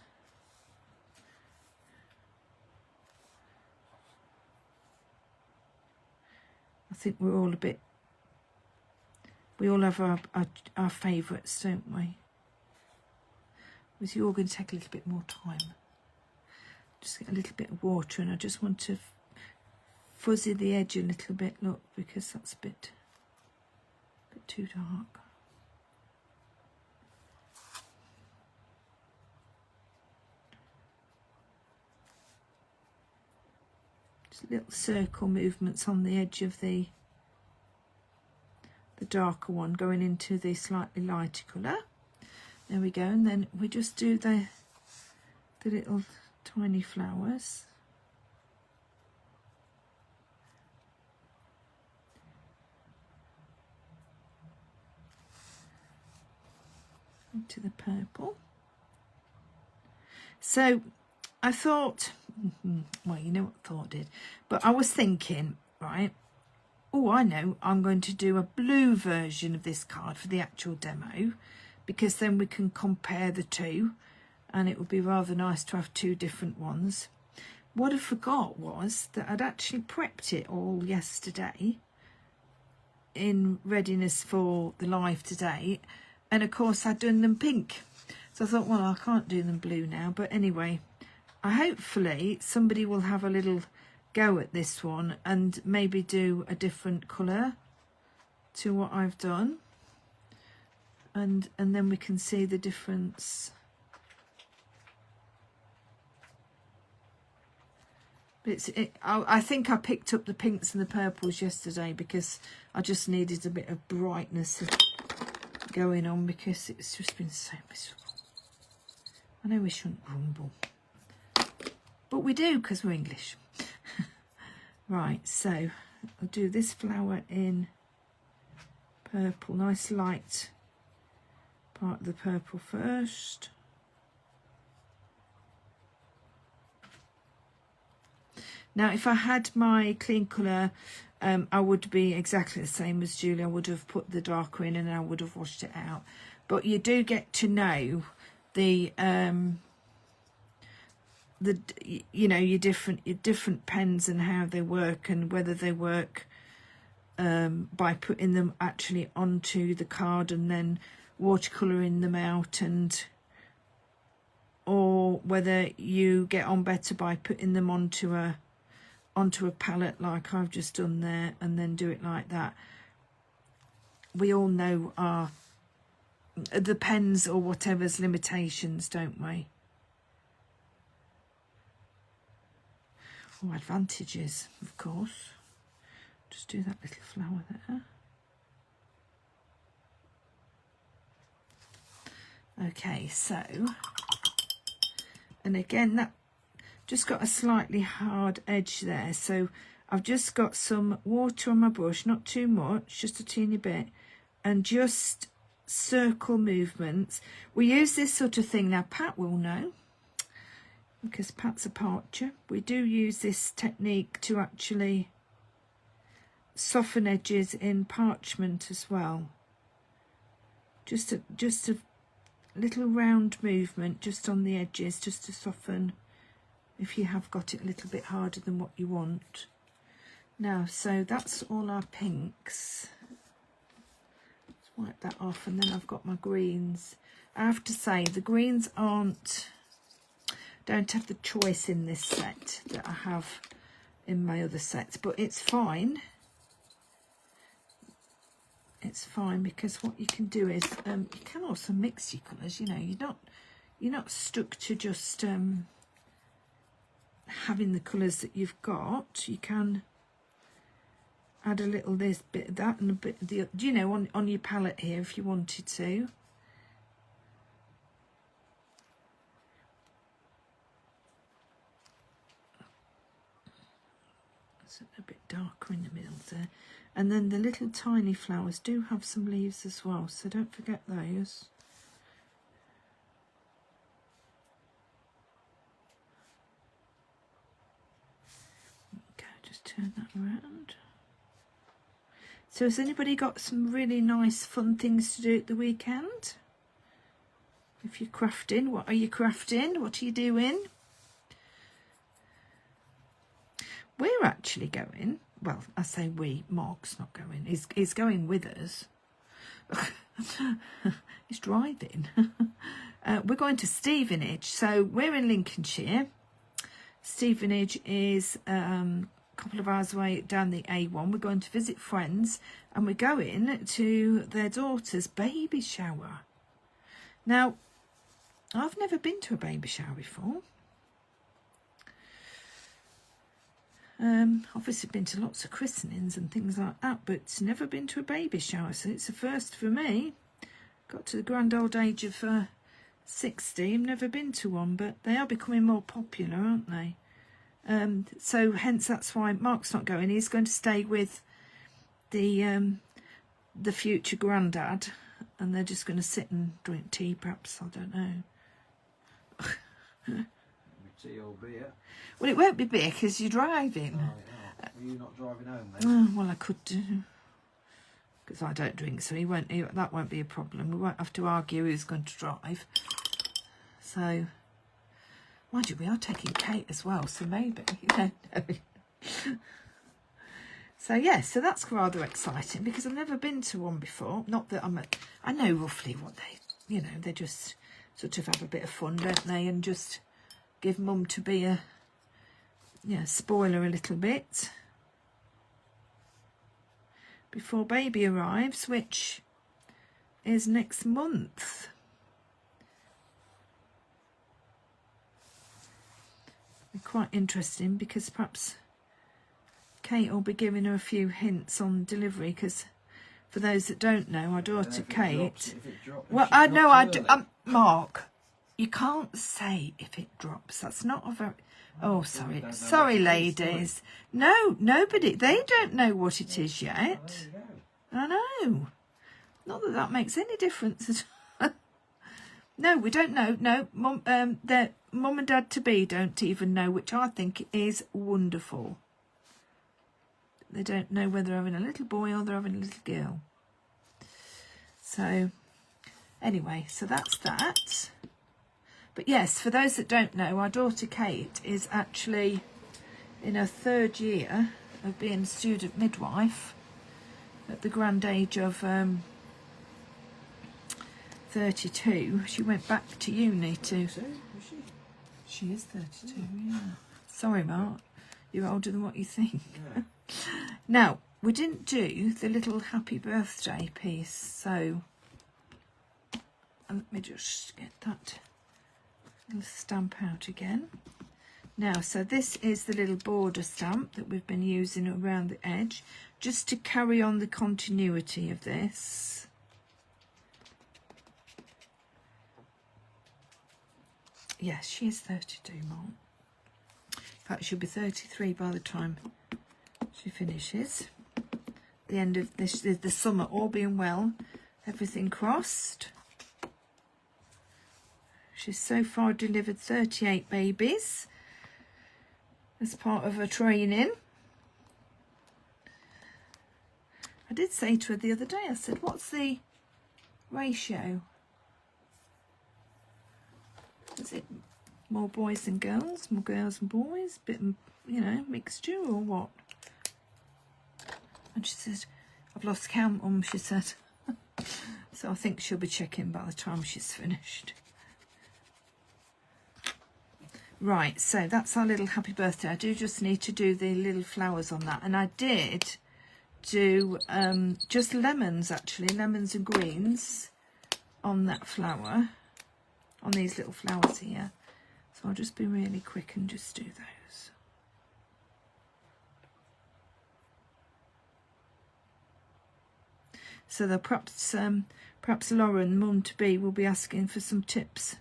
I think we're all we all have our favourites, don't we? With you're going to take a little bit more time. Just get a little bit of water, and I just want to fuzzy the edge a little bit, look, because that's a bit too dark. Just little circle movements on the edge of the darker one going into the slightly lighter colour. There we go, and then we just do the little tiny flowers. Into the purple. So I thought, well, you know what I thought did, but I was thinking, right, oh, I know, I'm going to do a blue version of this card for the actual demo, because then we can compare the two, and it would be rather nice to have two different ones. What I forgot was that I'd actually prepped it all yesterday in readiness for the live today, and of course I'd done them pink. So I thought, well, I can't do them blue now, but anyway, hopefully somebody will have a little go at this one and maybe do a different colour to what I've done, and then we can see the difference. But I think I picked up the pinks and the purples yesterday because I just needed a bit of brightness going on, because it's just been so miserable. I know we shouldn't grumble, but we do because we're English. Right, so I'll do this flower in purple, nice light part of the purple first. Now, if I had my clean colour, I would be exactly the same as Julie. I would have put the darker in and I would have washed it out. But you do get to know the you know, your different pens and how they work, and whether they work by putting them actually onto the card and then watercolouring them out, and or whether you get on better by putting them onto a palette like I've just done there, and then do it like that. We all know the pens or whatever's limitations, don't we? Or advantages, of course. Just do that little flower there. Okay, so, and again, that just got a slightly hard edge there, so I've just got some water on my brush, not too much, just a teeny bit, and just circle movements. We use this sort of thing now. Pat will know, because Pat's a partner. We do use this technique to actually soften edges in parchment as well. Just a little round movement just on the edges, just to soften if you have got it a little bit harder than what you want. Now, so that's all our pinks. Let's wipe that off, and then I've got my greens. I have to say, the greens don't have the choice in this set that I have in my other sets, but it's fine. It's fine, because what you can do is you can also mix your colours. You know, you're not stuck to just having the colours that you've got. You can add a little this, bit of that, and a bit of the, you know, on your palette here if you wanted to. It's a bit darker in the middle there. And then the little tiny flowers do have some leaves as well, so don't forget those. Okay, just turn that around. So has anybody got some really nice fun things to do at the weekend? If you're crafting, what are you crafting? What are you doing? We're actually going, well, I say we, Mark's not going, he's going with us. He's driving. We're going to Stevenage. So we're in Lincolnshire. Stevenage is a couple of hours away down the A1. We're going to visit friends, and we're going to their daughter's baby shower. Now, I've never been to a baby shower before. Obviously been to lots of christenings and things like that, but never been to a baby shower, so it's a first for me. Got to the grand old age of 60, I've never been to one, but they are becoming more popular, aren't they? So hence that's why Mark's not going. He's going to stay with the future granddad, and they're just going to sit and drink tea, perhaps, I don't know. Tea or beer? Well, it won't be beer because you're driving. Oh, yeah. Are you not driving home then? Oh, well, I could do, because I don't drink, so that won't be a problem. We won't have to argue who's going to drive. So, mind you, we are taking Kate as well, so maybe, you know. So yeah, so that's rather exciting, because I've never been to one before. Not that I know roughly what they, you know, they just sort of have a bit of fun, don't they, and just give mum to be a, yeah, spoiler a little bit before baby arrives, which is next month. Be quite interesting, because perhaps Kate will be giving her a few hints on delivery, because for those that don't know, our daughter Kate, well, I know, Mark, you can't say if it drops. That's not a very... Oh, sorry, ladies. No, nobody. They don't know what it is yet. I know. Not that that makes any difference. No, we don't know. No, mum and dad to be don't even know, which I think is wonderful. They don't know whether they're having a little boy or they're having a little girl. So, anyway, so that's that. But yes, for those that don't know, our daughter Kate is actually in her 3rd year of being a student midwife at the grand age of 32. She went back to uni to... She is 32, yeah. Sorry, Mark. You're older than what you think. Yeah. Now, we didn't do the little happy birthday piece, so let me just get that little stamp out again. Now, so this is the little border stamp that we've been using around the edge, just to carry on the continuity of this. Yes, she is 32, Mom. In fact, she'll be 33 by the time she finishes. The end of this, the summer, all being well, everything crossed. She's so far delivered 38 babies as part of her training. I did say to her the other day, I said, what's the ratio? Is it more boys than girls, more girls than boys, bit, you know, mixture or what? And she said, I've lost count, Mum, she said. So I think she'll be checking by the time she's finished. Right, so that's our little happy birthday. I do just need to do the little flowers on that. And I did do just lemons, actually, lemons and greens on that flower, on these little flowers here. So I'll just be really quick and just do those. So they'll perhaps Lauren, mum to be, will be asking for some tips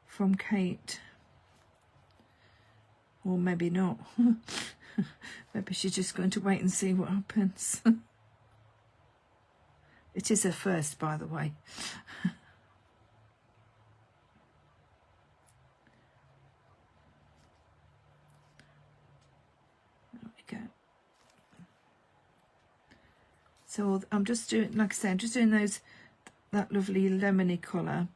from Kate. Or maybe not. Maybe she's just going to wait and see what happens. It is her first, by the way. There we go. So I'm just doing, like I said, I'm just doing that lovely lemony colour.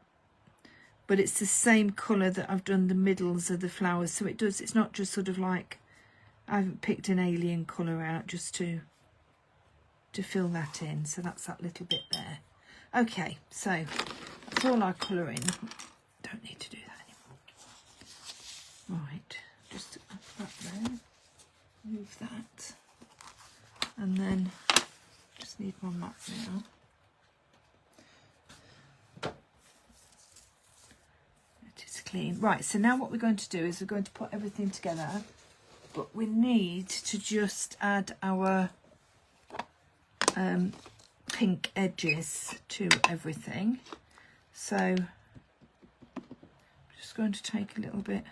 But it's the same colour that I've done the middles of the flowers. So it's not just sort of like, I haven't picked an alien colour out just to fill that in. So that's that little bit there. Okay, so that's all our colouring. Don't need to do that anymore. Right, just add that there. Move that. And then just need my mat now. Clean. Right, so now what we're going to do is we're going to put everything together, but we need to just add our pink edges to everything. So I'm just going to take a little bit.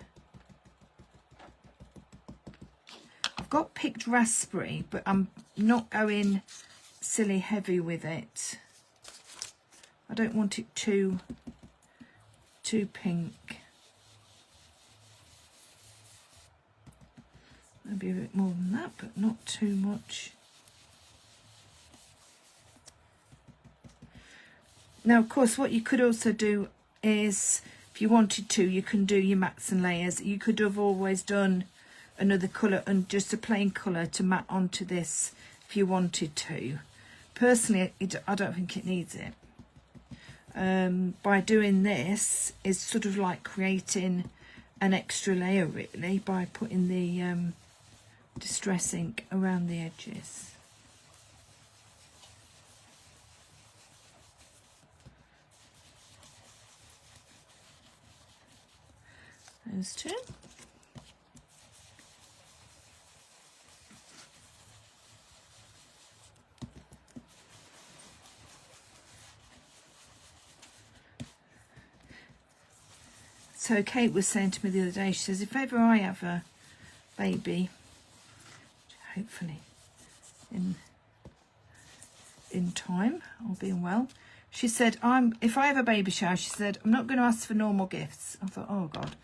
I've got picked raspberry, but I'm not going silly heavy with it. I don't want it too pink. Maybe a bit more than that, but not too much. Now, of course, what you could also do is, if you wanted to, you can do your mats and layers. You could have always done another colour and just a plain colour to mat onto this if you wanted to. Personally, I don't think it needs it. By doing this is sort of like creating an extra layer, really, by putting the distress ink around the edges. Those two. So Kate was saying to me the other day, she says, if ever I have a baby, hopefully in time, all being well, she said, if I have a baby shower, she said, I'm not going to ask for normal gifts. I thought, oh God,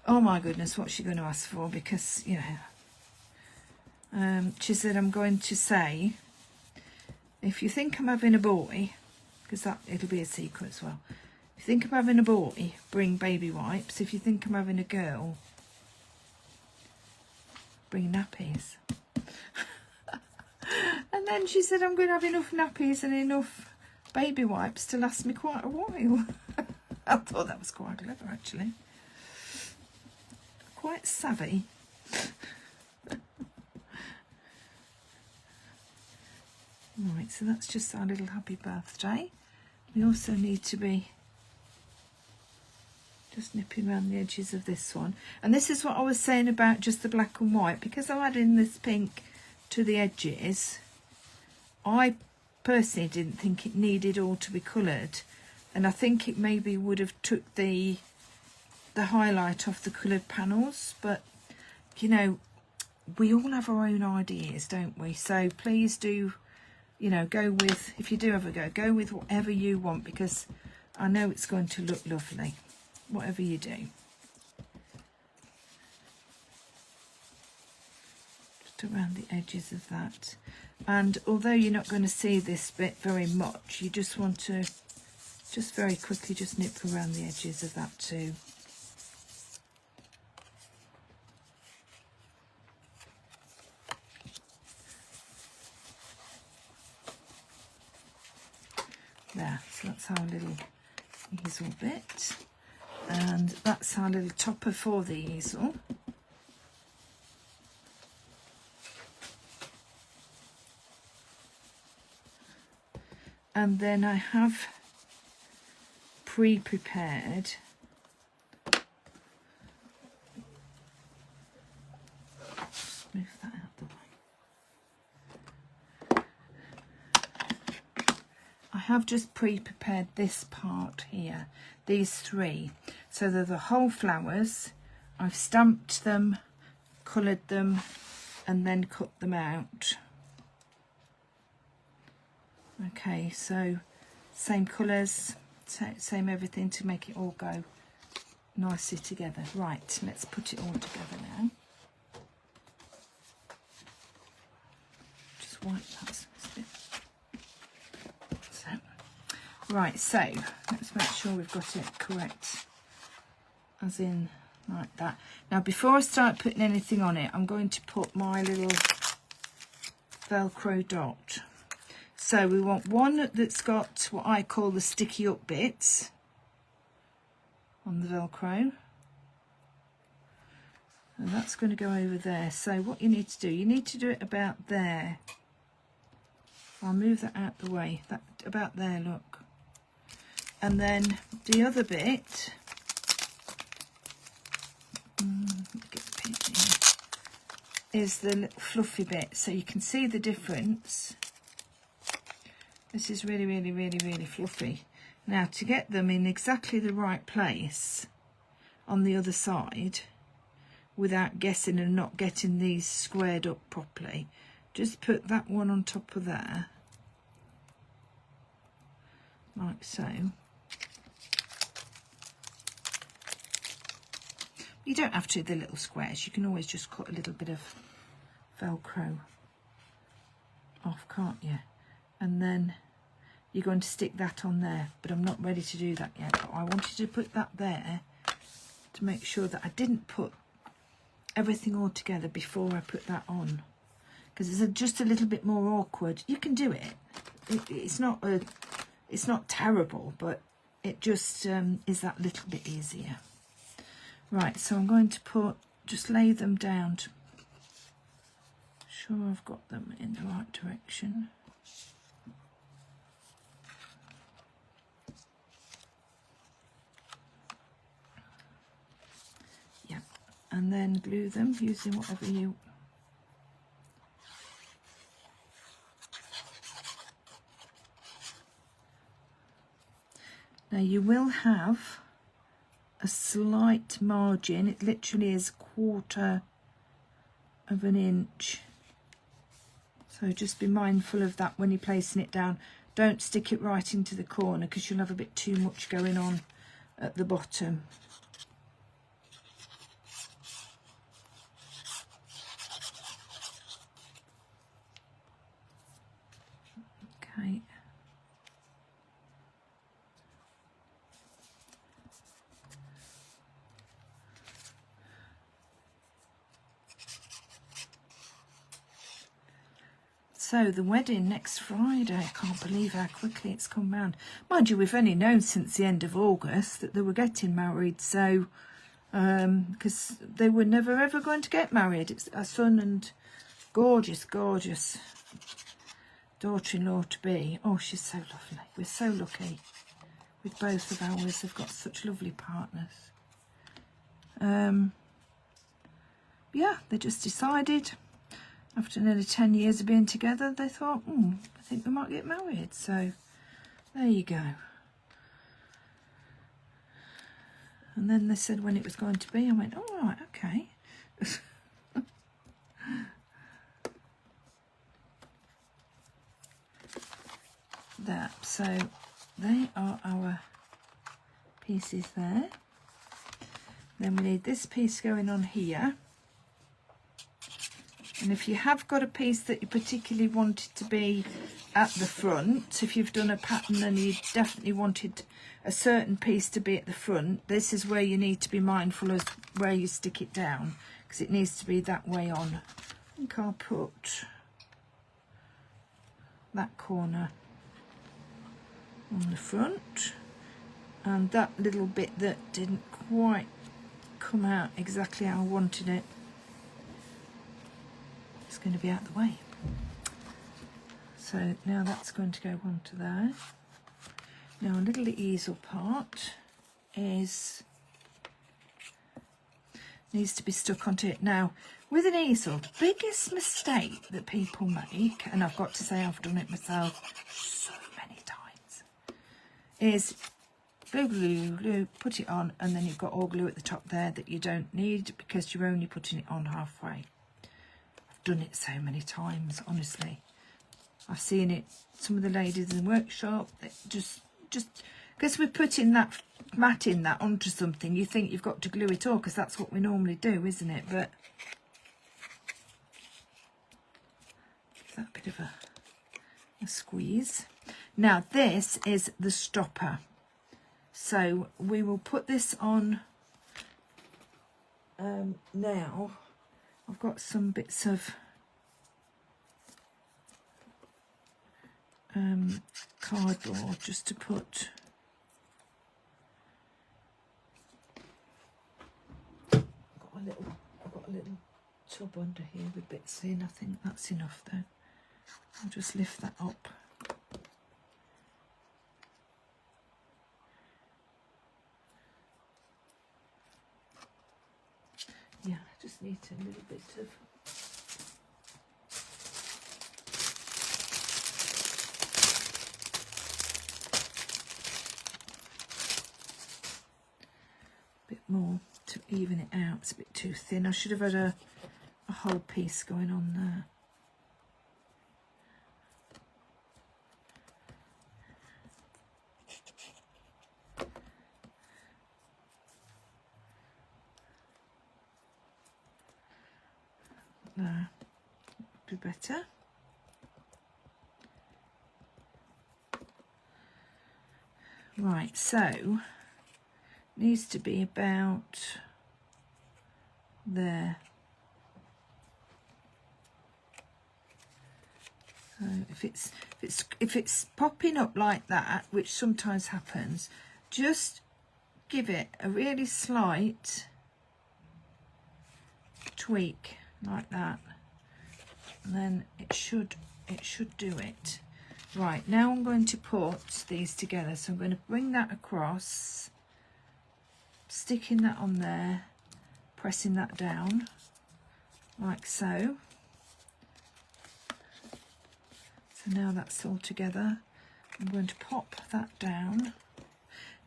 oh my goodness, what's she going to ask for? Because, you know, she said, I'm going to say, if you think I'm having a boy, because it'll be a secret as well. If you think I'm having a boy, bring baby wipes. If you think I'm having a girl, bring nappies. And then she said, I'm going to have enough nappies and enough baby wipes to last me quite a while. I thought that was quite clever, actually. Quite savvy. Right, so that's just our little happy birthday. We also need to be just nipping around the edges of this one. And this is what I was saying about just the black and white. Because I'm adding this pink to the edges, I personally didn't think it needed all to be coloured. And I think it maybe would have took the highlight off the coloured panels. But, you know, we all have our own ideas, don't we? So please do, you know, go with, if you do have a go with whatever you want, because I know it's going to look lovely, whatever you do. Just just around the edges of that. And although you're not going to see this bit very much, you just want to just very quickly just nip around the edges of that too. There, so that's our little easel bit, and that's our little topper for the easel. And then I have pre-prepared move that out the way. I have just pre-prepared this part here, these three, so they're the whole flowers. I've stamped them, coloured them, and then cut them out. Okay, so same colours, same everything to make it all go nicely together. Right, let's put it all together now. Just wipe that a bit. So, right, so let's make sure we've got it correct, as in like that. Now, before I start putting anything on it, I'm going to put my little Velcro dot. So we want one that's got what I call the sticky up bits on the Velcro. And that's going to go over there. So what you need to do it about there. I'll move that out the way. That about there, look. And then the other bit, get the pin here, is the little fluffy bit. So you can see the difference. This is really, really, really, really fluffy. Now, to get them in exactly the right place on the other side, without guessing and not getting these squared up properly, just put that one on top of there, like so. You don't have to do the little squares. You can always just cut a little bit of Velcro off, can't you? And then you're going to stick that on there, but I'm not ready to do that yet. But I wanted to put that there to make sure that I didn't put everything all together before I put that on, because it's just a little bit more awkward. You can do it. It's not terrible, but it just is that little bit easier. Right, so I'm going to just lay them down to sure I've got them in the right direction. Yeah, and then glue them using whatever you now you will have a slight margin. It literally is 1/4 of an inch. So just be mindful of that when you're placing it down. Don't stick it right into the corner, because you'll have a bit too much going on at the bottom. Okay. So the wedding next Friday. I can't believe how quickly it's come round. Mind you, we've only known since the end of August that they were getting married. So, because they were never ever going to get married. It's our son and gorgeous, gorgeous daughter-in-law to be. Oh, she's so lovely. We're so lucky with both of ours. They've got such lovely partners. Yeah, they just decided, after nearly 10 years of being together, they thought, I think we might get married. So there you go. And then they said when it was going to be. I went, all right, okay. There, so they are our pieces there. Then we need this piece going on here. And if you have got a piece that you particularly wanted to be at the front, if you've done a pattern and you definitely wanted a certain piece to be at the front, this is where you need to be mindful of where you stick it down, because it needs to be that way on. I think I'll put that corner on the front, and that little bit that didn't quite come out exactly how I wanted it, it's going to be out of the way. So now that's going to go onto there. Now a little easel part needs to be stuck onto it. Now with an easel, the biggest mistake that people make, and I've got to say I've done it myself so many times, is glue, glue, glue, put it on, and then you've got all glue at the top there that you don't need because you're only putting it on halfway. I've done it so many times, honestly. I've seen it, some of the ladies in the workshop, just because we're putting that matting that onto something, you think you've got to glue it all because that's what we normally do, isn't it? But give that bit of a squeeze. Now this is the stopper, so we will put this on. Now I've got some bits of cardboard just to put. I've got a little tub under here with bits in. I think that's enough though. I'll just lift that up. Yeah, I just need a little bit of more to even it out. It's a bit too thin. I should have had a whole piece going on there. There, be better. Right, so needs to be about there. So if it's popping up like that, which sometimes happens, just give it a really slight tweak like that, and then it should do it. Right, now I'm going to put these together, so I'm going to bring that across, sticking that on there, pressing that down like so. So now that's all together. I'm going to pop that down.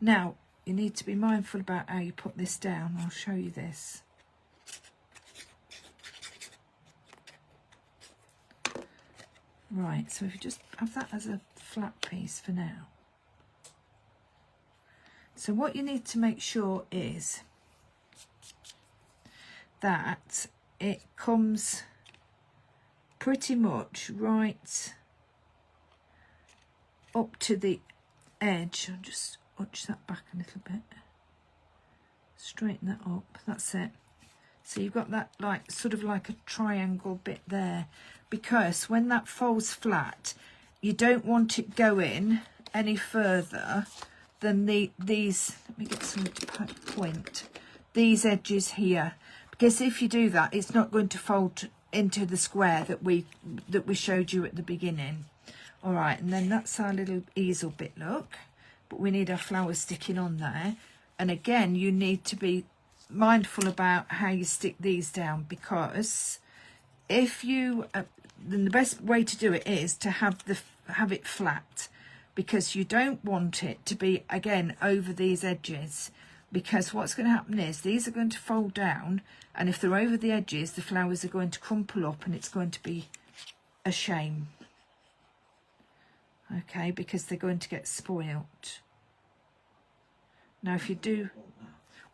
Now you need to be mindful about how you put this down. I'll show you this. Right, so if you just have that as a flat piece for now. So what you need to make sure is that it comes pretty much right up to the edge. I'll just arch that back a little bit. Straighten that up, that's it. So you've got that like sort of like a triangle bit there, because when that folds flat, you don't want it going any further than these, let me get something to point, these edges here, because if you do that, it's not going to fold into the square that we showed you at the beginning. All right, and then that's our little easel bit, look, but we need our flowers sticking on there. And again, you need to be mindful about how you stick these down, because if you then the best way to do it is to have it flat, because you don't want it to be again over these edges, because what's going to happen is these are going to fold down, and if they're over the edges, the flowers are going to crumple up and it's going to be a shame. Okay, because they're going to get spoilt. Now if you do,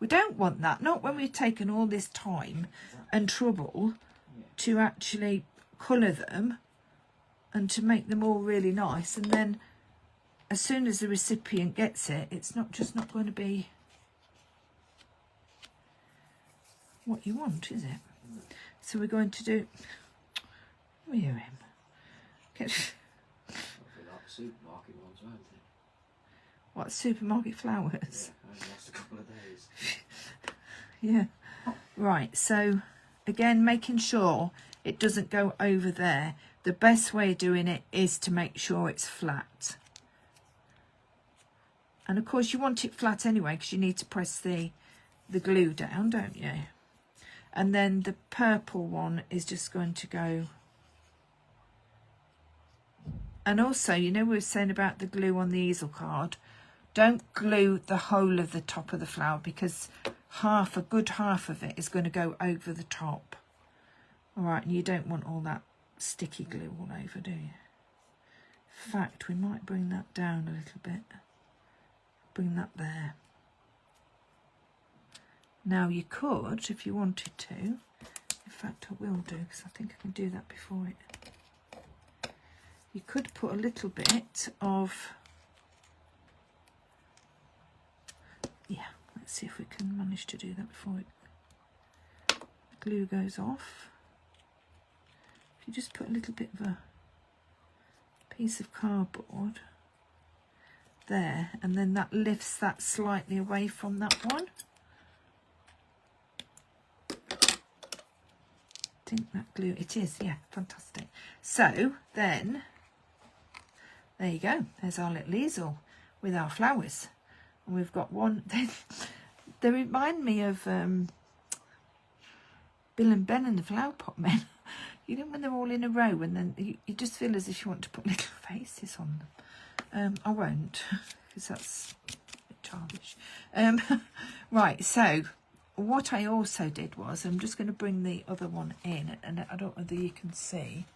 we don't want that, not when we've taken all this time and trouble to actually colour them and to make them all really nice, and then as soon as the recipient gets it, it's not going to be what you want, is it? So we're going to do, hear him. Like supermarket ones, weren't they? What, supermarket flowers? Yeah, only last a couple of days. Yeah. Right, so again, making sure it doesn't go over there. The best way of doing it is to make sure it's flat. And of course you want it flat anyway, because you need to press the glue down, don't you? And then the purple one is just going to go. And also, you know, we were saying about the glue on the easel card. Don't glue the whole of the top of the flower, because a good half of it is going to go over the top. All right, and you don't want all that sticky glue all over, do you? In fact, we might bring that down a little bit. Bring that there. Now you could, if you wanted to, in fact I will do, because I think I can do that before it. You could put a little bit of, yeah, let's see if we can manage to do that before the glue goes off. If you just put a little bit of a piece of cardboard there, and then that lifts that slightly away from that one. I think that glue, it is, yeah, fantastic. So then, there you go, there's our little easel with our flowers. And we've got one, they remind me of Bill and Ben and the Flower Pot Men. You know, when they're all in a row, and then you just feel as if you want to put little faces on them. I won't, because that's a bit childish. Right, so what I also did was, I'm just going to bring the other one in, and I don't know whether you can see.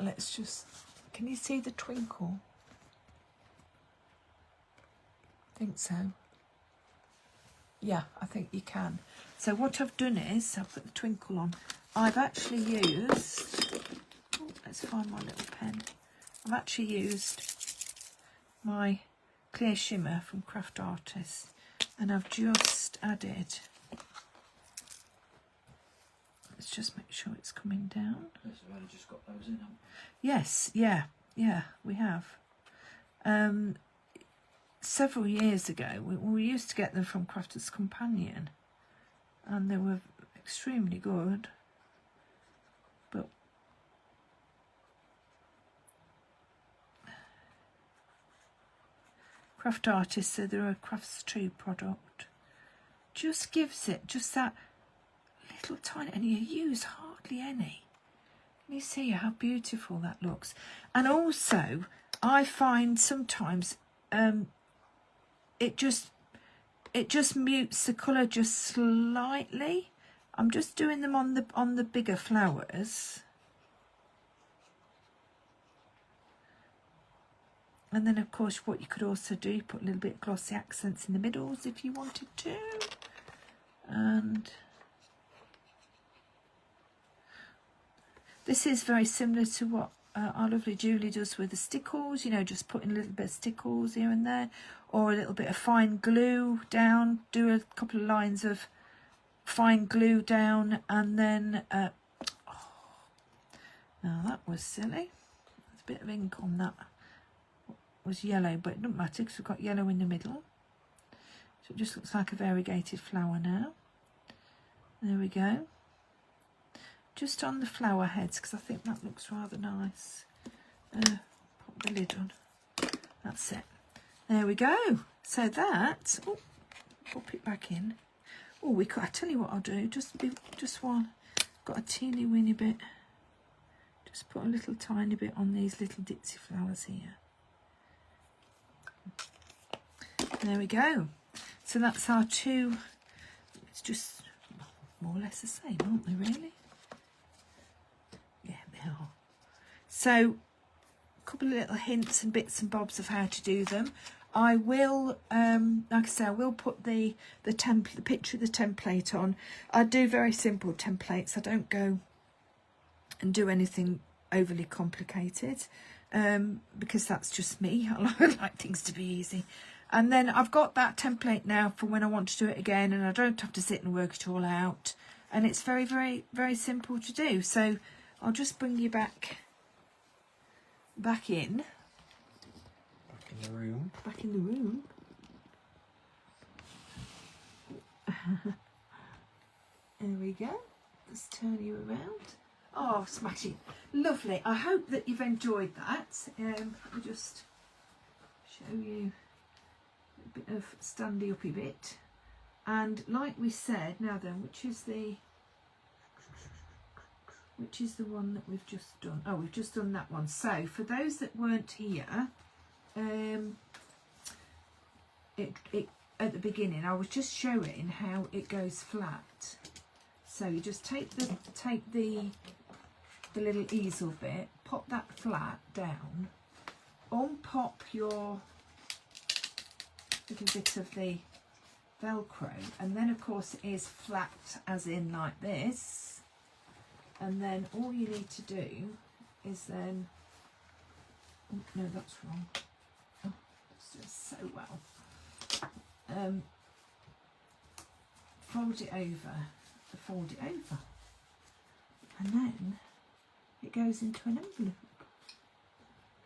Let's just, can you see the twinkle? I think so. Yeah, I think you can. So what I've done is, I've put the twinkle on. I've actually used, oh, let's find my little pen. I've actually used my clear shimmer from Craft Artists, and I've just added, let's just make sure it's coming down. Yes, we've only just got those in, haven't we? Yes, yeah, we have. Several years ago, we used to get them from Crafter's Companion, and they were extremely good. But Craft Artists said they're a Crafts True product. Just gives it just that little tiny, and you use hardly any. Can you see how beautiful that looks? And also, I find sometimes it just mutes the colour just slightly. I'm just doing them on the bigger flowers. And then of course what you could also do, put a little bit of glossy accents in the middles if you wanted to. And this is very similar to what our lovely Julie does with the stickles, you know, just putting a little bit of stickles here and there, or a little bit of fine glue down, do a couple of lines of fine glue down, and then now that was silly, there's a bit of ink on that. It was yellow, but it doesn't matter because we've got yellow in the middle, so it just looks like a variegated flower now. There we go. Just on the flower heads, because I think that looks rather nice. Pop the lid on. That's it. There we go. So that, oh, pop it back in. Oh, we could, I tell you what I'll do, just while got a teeny weeny bit, just put a little tiny bit on these little ditzy flowers here. There we go. So that's our two, it's just more or less the same, aren't they, really? Yeah, they are. So, a couple of little hints and bits and bobs of how to do them. I will, like I say, I will put the picture of the template on. I do very simple templates. I don't go and do anything overly complicated, because that's just me. I like things to be easy. And then I've got that template now for when I want to do it again, and I don't have to sit and work it all out. And it's very, very, very simple to do. So I'll just bring you back in. Back in the room. Back in the room. There we go. Just turn you around. Oh, smashing. Lovely. I hope that you've enjoyed that. Let me just show you a bit of standy uppy bit. And like we said, now then, which is the one that we've just done? Oh, we've just done that one. So for those that weren't here, at the beginning I was just showing how it goes flat. So you just take the little easel bit, pop that flat down, unpop your little bit of the Velcro, and then of course it is flat as in like this, and then all you need to do is then, oh, no, that's wrong. Oh, it's doing so well. Fold it over, and then it goes into an envelope.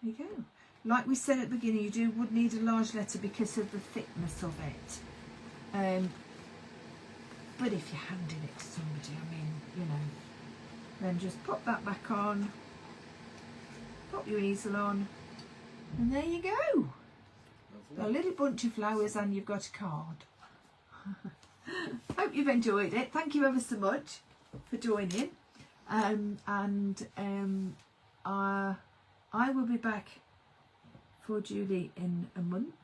There you go. Like we said at the beginning, you would need a large letter because of the thickness of it. But if you're handing it to somebody, I mean, you know, then just pop that back on, pop your easel on, and there you go. A little bunch of flowers and you've got a card. Hope you've enjoyed it. Thank you ever so much for joining. I will be back for Julie in a month.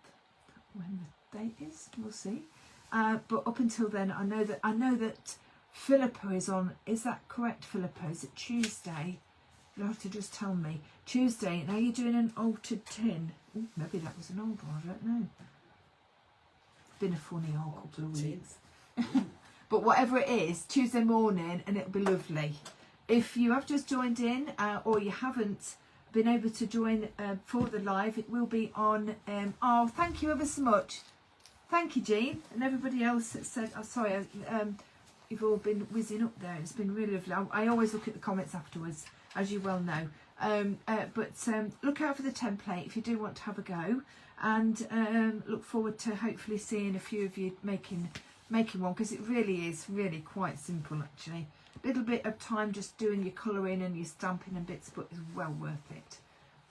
When the date is, we'll see. But up until then, I know that Philippa is on. Is that correct, Philippa? Is it Tuesday? You'll have to just tell me. Tuesday. Now you're doing an altered tin. Ooh, maybe that was an old one. I don't know. It's been a funny old couple of weeks. But whatever it is, Tuesday morning, and it'll be lovely. If you have just joined in, or you haven't been able to join for the live, it will be on. Oh, thank you ever so much. Thank you, Jean, and everybody else that said. Oh, sorry, you've all been whizzing up there. It's been really lovely. I always look at the comments afterwards, as you well know. But look out for the template if you do want to have a go, and look forward to hopefully seeing a few of you making one, because it really is quite simple actually. A little bit of time just doing your colouring and your stamping and bits, but it's well worth it.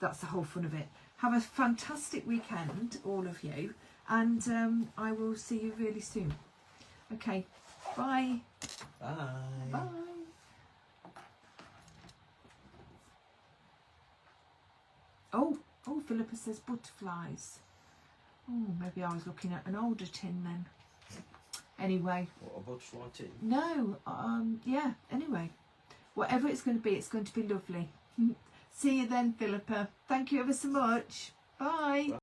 That's the whole fun of it. Have a fantastic weekend, all of you, and I will see you really soon. Okay, bye. Bye. Bye. Oh, Philippa says butterflies. Oh, maybe I was looking at an older tin then. Anyway. What, a butterfly tin? No, yeah, anyway. Whatever it's going to be lovely. See you then, Philippa. Thank you ever so much. Bye.